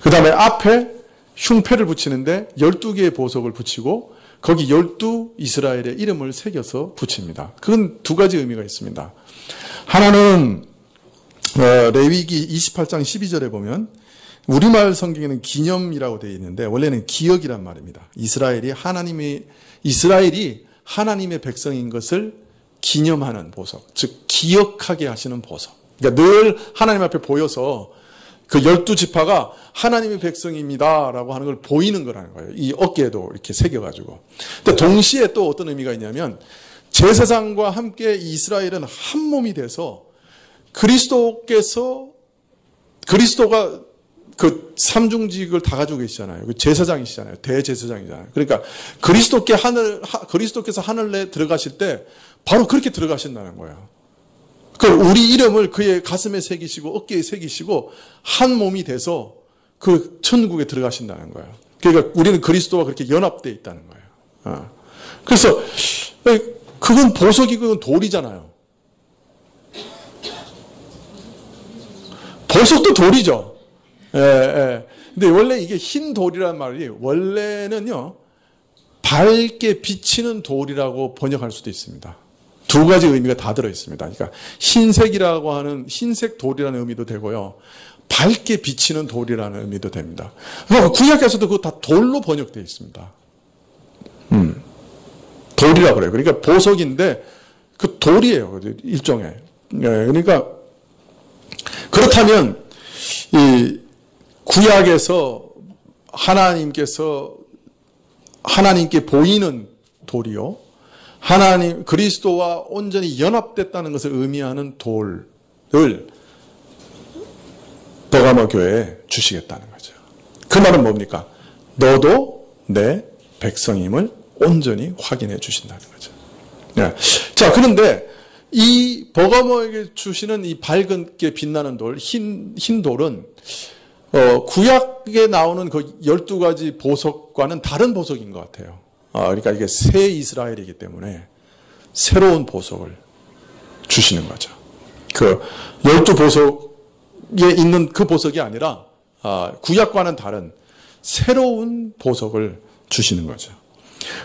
그 다음에 앞에 흉패를 붙이는데 12개의 보석을 붙이고 거기 12 이스라엘의 이름을 새겨서 붙입니다. 그건 두 가지 의미가 있습니다. 하나는 레위기 28장 12절에 보면 우리말 성경에는 기념이라고 되어 있는데 원래는 기억이란 말입니다. 이스라엘이 하나님의 백성인 것을 기념하는 보석, 즉 기억하게 하시는 보석. 그러니까 늘 하나님 앞에 보여서 그 12지파가 하나님의 백성입니다라고 하는 걸 보이는 거라는 거예요. 이 어깨에도 이렇게 새겨가지고. 근데 동시에 또 어떤 의미가 있냐면 제사장과 함께 이스라엘은 한 몸이 돼서 그리스도가 그 삼중직을 다 가지고 계시잖아요. 그 제사장이시잖아요. 대제사장이잖아요. 그러니까 그리스도께서 하늘에 들어가실 때 바로 그렇게 들어가신다는 거예요. 그 우리 이름을 그의 가슴에 새기시고 어깨에 새기시고 한 몸이 돼서 그 천국에 들어가신다는 거예요. 그러니까 우리는 그리스도와 그렇게 연합되어 있다는 거예요. 그래서 그건 보석이고 그건 돌이잖아요. 보석도 돌이죠. 예. 근데 원래 이게 흰 돌이라는 말이 원래는요, 밝게 비치는 돌이라고 번역할 수도 있습니다. 두 가지 의미가 다 들어 있습니다. 그러니까 흰색이라고 하는 흰색 돌이라는 의미도 되고요. 밝게 비치는 돌이라는 의미도 됩니다. 구약에서도 그거 다 돌로 번역되어 있습니다. 돌이라고 그래요. 그러니까 보석인데 그 돌이에요. 일종의. 그러니까 그렇다면 이 구약에서 하나님께 보이는 돌이요. 그리스도와 온전히 연합됐다는 것을 의미하는 돌을 버가모 교회에 주시겠다는 거죠. 그 말은 뭡니까? 너도 내 백성임을 온전히 확인해 주신다는 거죠. 네. 자, 그런데 이 버가모에게 주시는 이 밝게 빛나는 돌, 흰 돌은 구약에 나오는 그 12가지 보석과는 다른 보석인 것 같아요. 그러니까 이게 새 이스라엘이기 때문에 새로운 보석을 주시는 거죠. 그 12보석에 있는 그 보석이 아니라 구약과는 다른 새로운 보석을 주시는 거죠.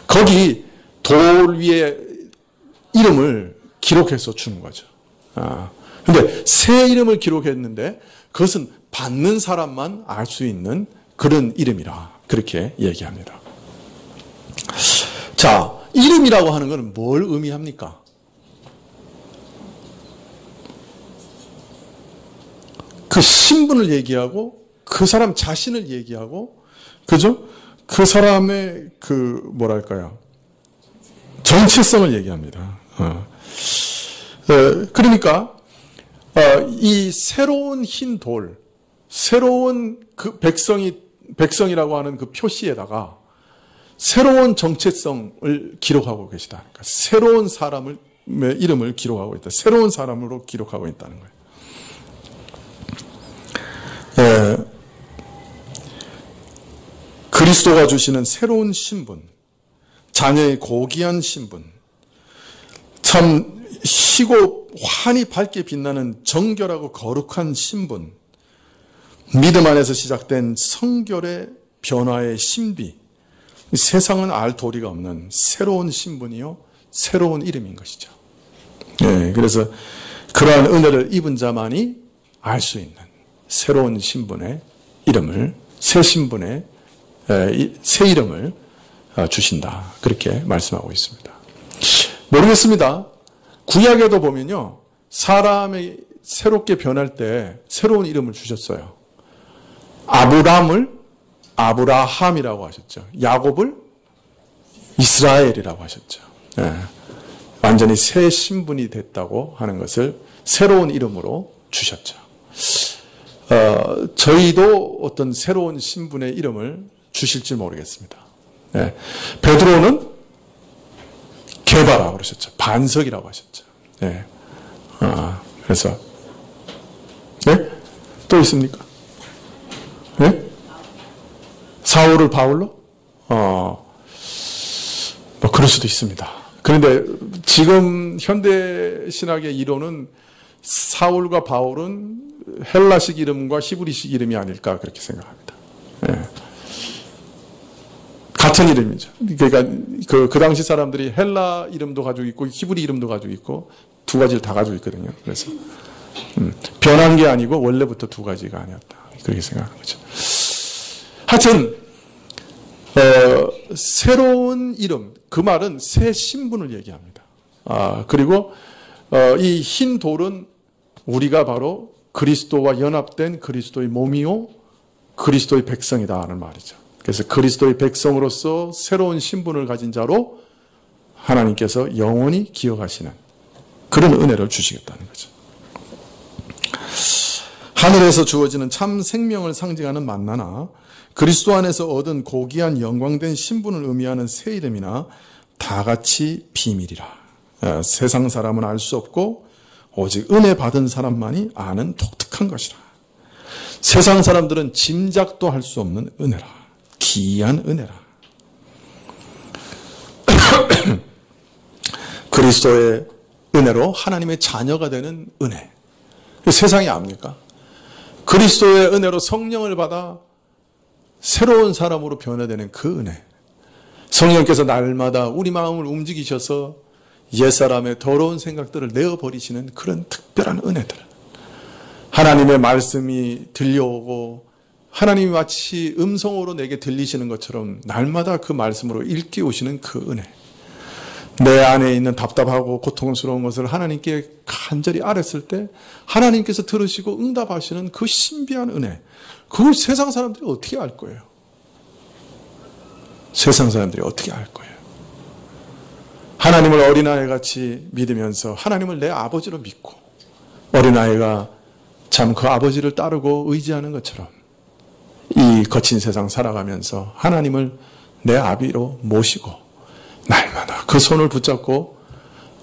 거기 돌 위에 이름을 기록해서 주는 거죠. 근데 새 이름을 기록했는데 그것은 받는 사람만 알 수 있는 그런 이름이라 그렇게 얘기합니다. 자, 이름이라고 하는 것은 뭘 의미합니까? 그 신분을 얘기하고 그 사람 자신을 얘기하고 그죠? 그 사람의 뭐랄까요? 정체성을 얘기합니다. 그러니까 이 새로운 흰 돌, 새로운 그 백성이라고 하는 그 표시에다가 새로운 정체성을 기록하고 계시다. 그러니까 새로운 사람의 이름을 기록하고 있다. 새로운 사람으로 기록하고 있다는 거예요. 그리스도가 주시는 새로운 신분, 자녀의 고귀한 신분, 참 희고 환히 밝게 빛나는 정결하고 거룩한 신분, 믿음 안에서 시작된 성결의 변화의 신비, 세상은 알 도리가 없는 새로운 신분이요, 새로운 이름인 것이죠. 그래서 그러한 은혜를 입은 자만이 알 수 있는 새로운 신분의 이름을, 새 신분의 새 이름을 주신다. 그렇게 말씀하고 있습니다. 모르겠습니다. 구약에도 보면요, 사람이 새롭게 변할 때 새로운 이름을 주셨어요. 아브람을 아브라함이라고 하셨죠. 야곱을 이스라엘이라고 하셨죠. 완전히 새 신분이 됐다고 하는 것을 새로운 이름으로 주셨죠. 저희도 어떤 새로운 신분의 이름을 주실지 모르겠습니다. 베드로는 게바라고 그러셨죠. 반석이라고 하셨죠. 그래서 또 있습니까? 사울을 바울로? 뭐 그럴 수도 있습니다. 그런데 지금 현대 신학의 이론은 사울과 바울은 헬라식 이름과 히브리식 이름이 아닐까 그렇게 생각합니다. 같은 이름이죠. 그러니까 그 당시 사람들이 헬라 이름도 가지고 있고 히브리 이름도 가지고 있고 두 가지를 다 가지고 있거든요. 그래서 변한 게 아니고 원래부터 두 가지가 아니었다. 그렇게 생각하는 거죠. 하여튼 새로운 이름, 그 말은 새 신분을 얘기합니다. 그리고 이 흰 돌은 우리가 바로 그리스도와 연합된 그리스도의 몸이요 그리스도의 백성이다 하는 말이죠. 그래서 그리스도의 백성으로서 새로운 신분을 가진 자로 하나님께서 영원히 기억하시는 그런 은혜를 주시겠다는 거죠. 하늘에서 주어지는 참 생명을 상징하는 만나나 그리스도 안에서 얻은 고귀한 영광된 신분을 의미하는 새 이름이나 다 같이 비밀이라. 세상 사람은 알 수 없고 오직 은혜 받은 사람만이 아는 독특한 것이라. 세상 사람들은 짐작도 할 수 없는 은혜라. 기이한 은혜라. 그리스도의 은혜로 하나님의 자녀가 되는 은혜. 세상이 압니까? 그리스도의 은혜로 성령을 받아 새로운 사람으로 변화되는 그 은혜. 성령께서 날마다 우리 마음을 움직이셔서 옛사람의 더러운 생각들을 내어버리시는 그런 특별한 은혜들. 하나님의 말씀이 들려오고 하나님이 마치 음성으로 내게 들리시는 것처럼 날마다 그 말씀으로 일깨우시는 그 은혜. 내 안에 있는 답답하고 고통스러운 것을 하나님께 간절히 아뢰었을 때 하나님께서 들으시고 응답하시는 그 신비한 은혜. 그걸 세상 사람들이 어떻게 알 거예요? 세상 사람들이 어떻게 알 거예요? 하나님을 어린아이같이 믿으면서 하나님을 내 아버지로 믿고 어린아이가 참 그 아버지를 따르고 의지하는 것처럼 이 거친 세상 살아가면서 하나님을 내 아비로 모시고 날마다 그 손을 붙잡고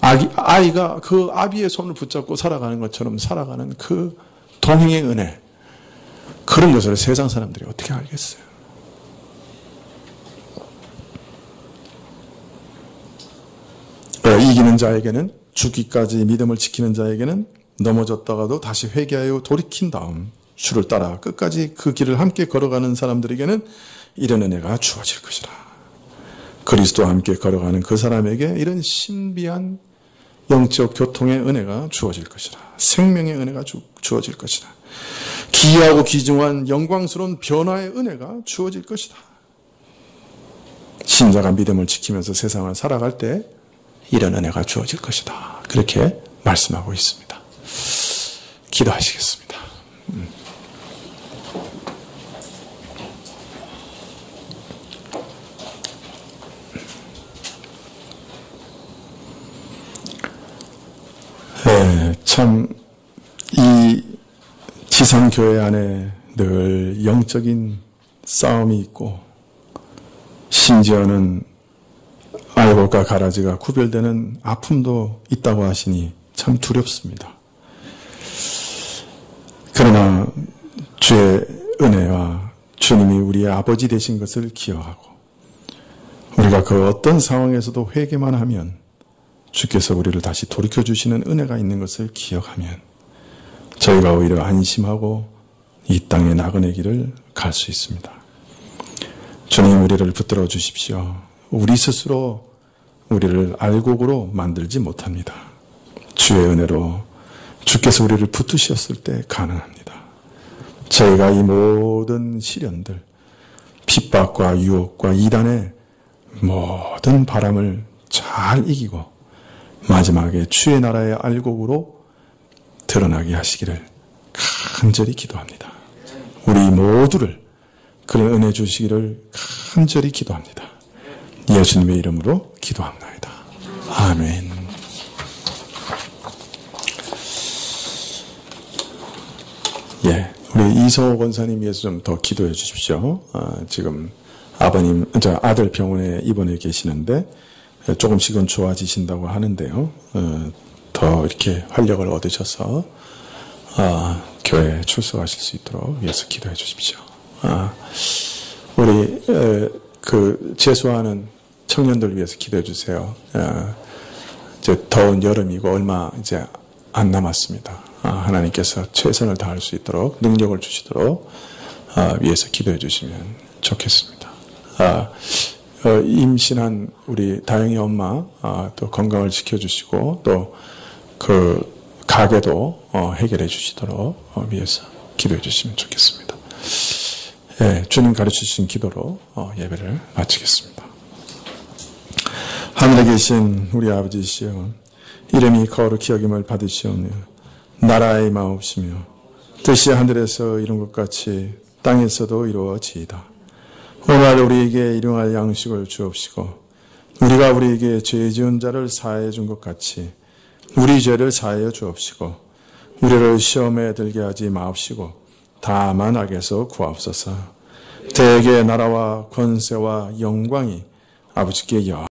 아이가 그 아비의 손을 붙잡고 살아가는 것처럼 살아가는 그 동행의 은혜. 그런 것을 세상 사람들이 어떻게 알겠어요? 이기는 자에게는, 죽기까지 믿음을 지키는 자에게는 넘어졌다가도 다시 회개하여 돌이킨 다음 주를 따라 끝까지 그 길을 함께 걸어가는 사람들에게는 이런 은혜가 주어질 것이라. 그리스도와 함께 걸어가는 그 사람에게 이런 신비한 영적 교통의 은혜가 주어질 것이라. 생명의 은혜가 주어질 것이라. 기이하고 귀중한 영광스러운 변화의 은혜가 주어질 것이다. 신자가 믿음을 지키면서 세상을 살아갈 때 이런 은혜가 주어질 것이다. 그렇게 말씀하고 있습니다. 기도하시겠습니다. 참 이 지상교회 안에 늘 영적인 싸움이 있고 심지어는 알곡과 가라지가 구별되는 아픔도 있다고 하시니 참 두렵습니다. 그러나 주의 은혜와 주님이 우리의 아버지 되신 것을 기억하고 우리가 그 어떤 상황에서도 회개만 하면 주께서 우리를 다시 돌이켜주시는 은혜가 있는 것을 기억하면 저희가 오히려 안심하고 이 땅의 나그네 길을 갈 수 있습니다. 주님, 우리를 붙들어 주십시오. 우리 스스로 우리를 알곡으로 만들지 못합니다. 주의 은혜로 주께서 우리를 붙드셨을 때 가능합니다. 저희가 이 모든 시련들, 핍박과 유혹과 이단의 모든 바람을 잘 이기고 마지막에 주의 나라의 알곡으로 드러나게 하시기를 간절히 기도합니다. 우리 모두를 그런 은혜 주시기를 간절히 기도합니다. 예수님의 이름으로 기도합니다. 아멘. 예, 우리 이성호 권사님 위해서 좀 더 기도해 주십시오. 지금 아들 병원에 입원해 계시는데 조금씩은 좋아지신다고 하는데요. 더 이렇게 활력을 얻으셔서 교회에 출석하실 수 있도록 위해서 기도해 주십시오. 우리 재수하는 청년들 위해서 기도해 주세요. 이제 더운 여름이고 얼마 이제 안 남았습니다. 하나님께서 최선을 다할 수 있도록 능력을 주시도록 위해서 기도해 주시면 좋겠습니다. 임신한 우리 다영이 엄마 또 건강을 지켜주시고 또 그 가게도 해결해 주시도록 위해서 기도해 주시면 좋겠습니다. 예, 주님 가르쳐 주신 기도로 예배를 마치겠습니다. 하늘에 계신 우리 아버지시여, 이름이 거룩히 여김을 받으시오며 나라의 마옵시며 뜻이 하늘에서 이룬 것 같이 땅에서도 이루어지이다. 오늘 우리에게 일용할 양식을 주옵시고 우리가 우리에게 죄 지은 자를 사하여 준 것 같이 우리 죄를 사하여 주옵시고 우리를 시험에 들게 하지 마옵시고 다만 악에서 구하옵소서. 대개 나라와 권세와 영광이 아버지께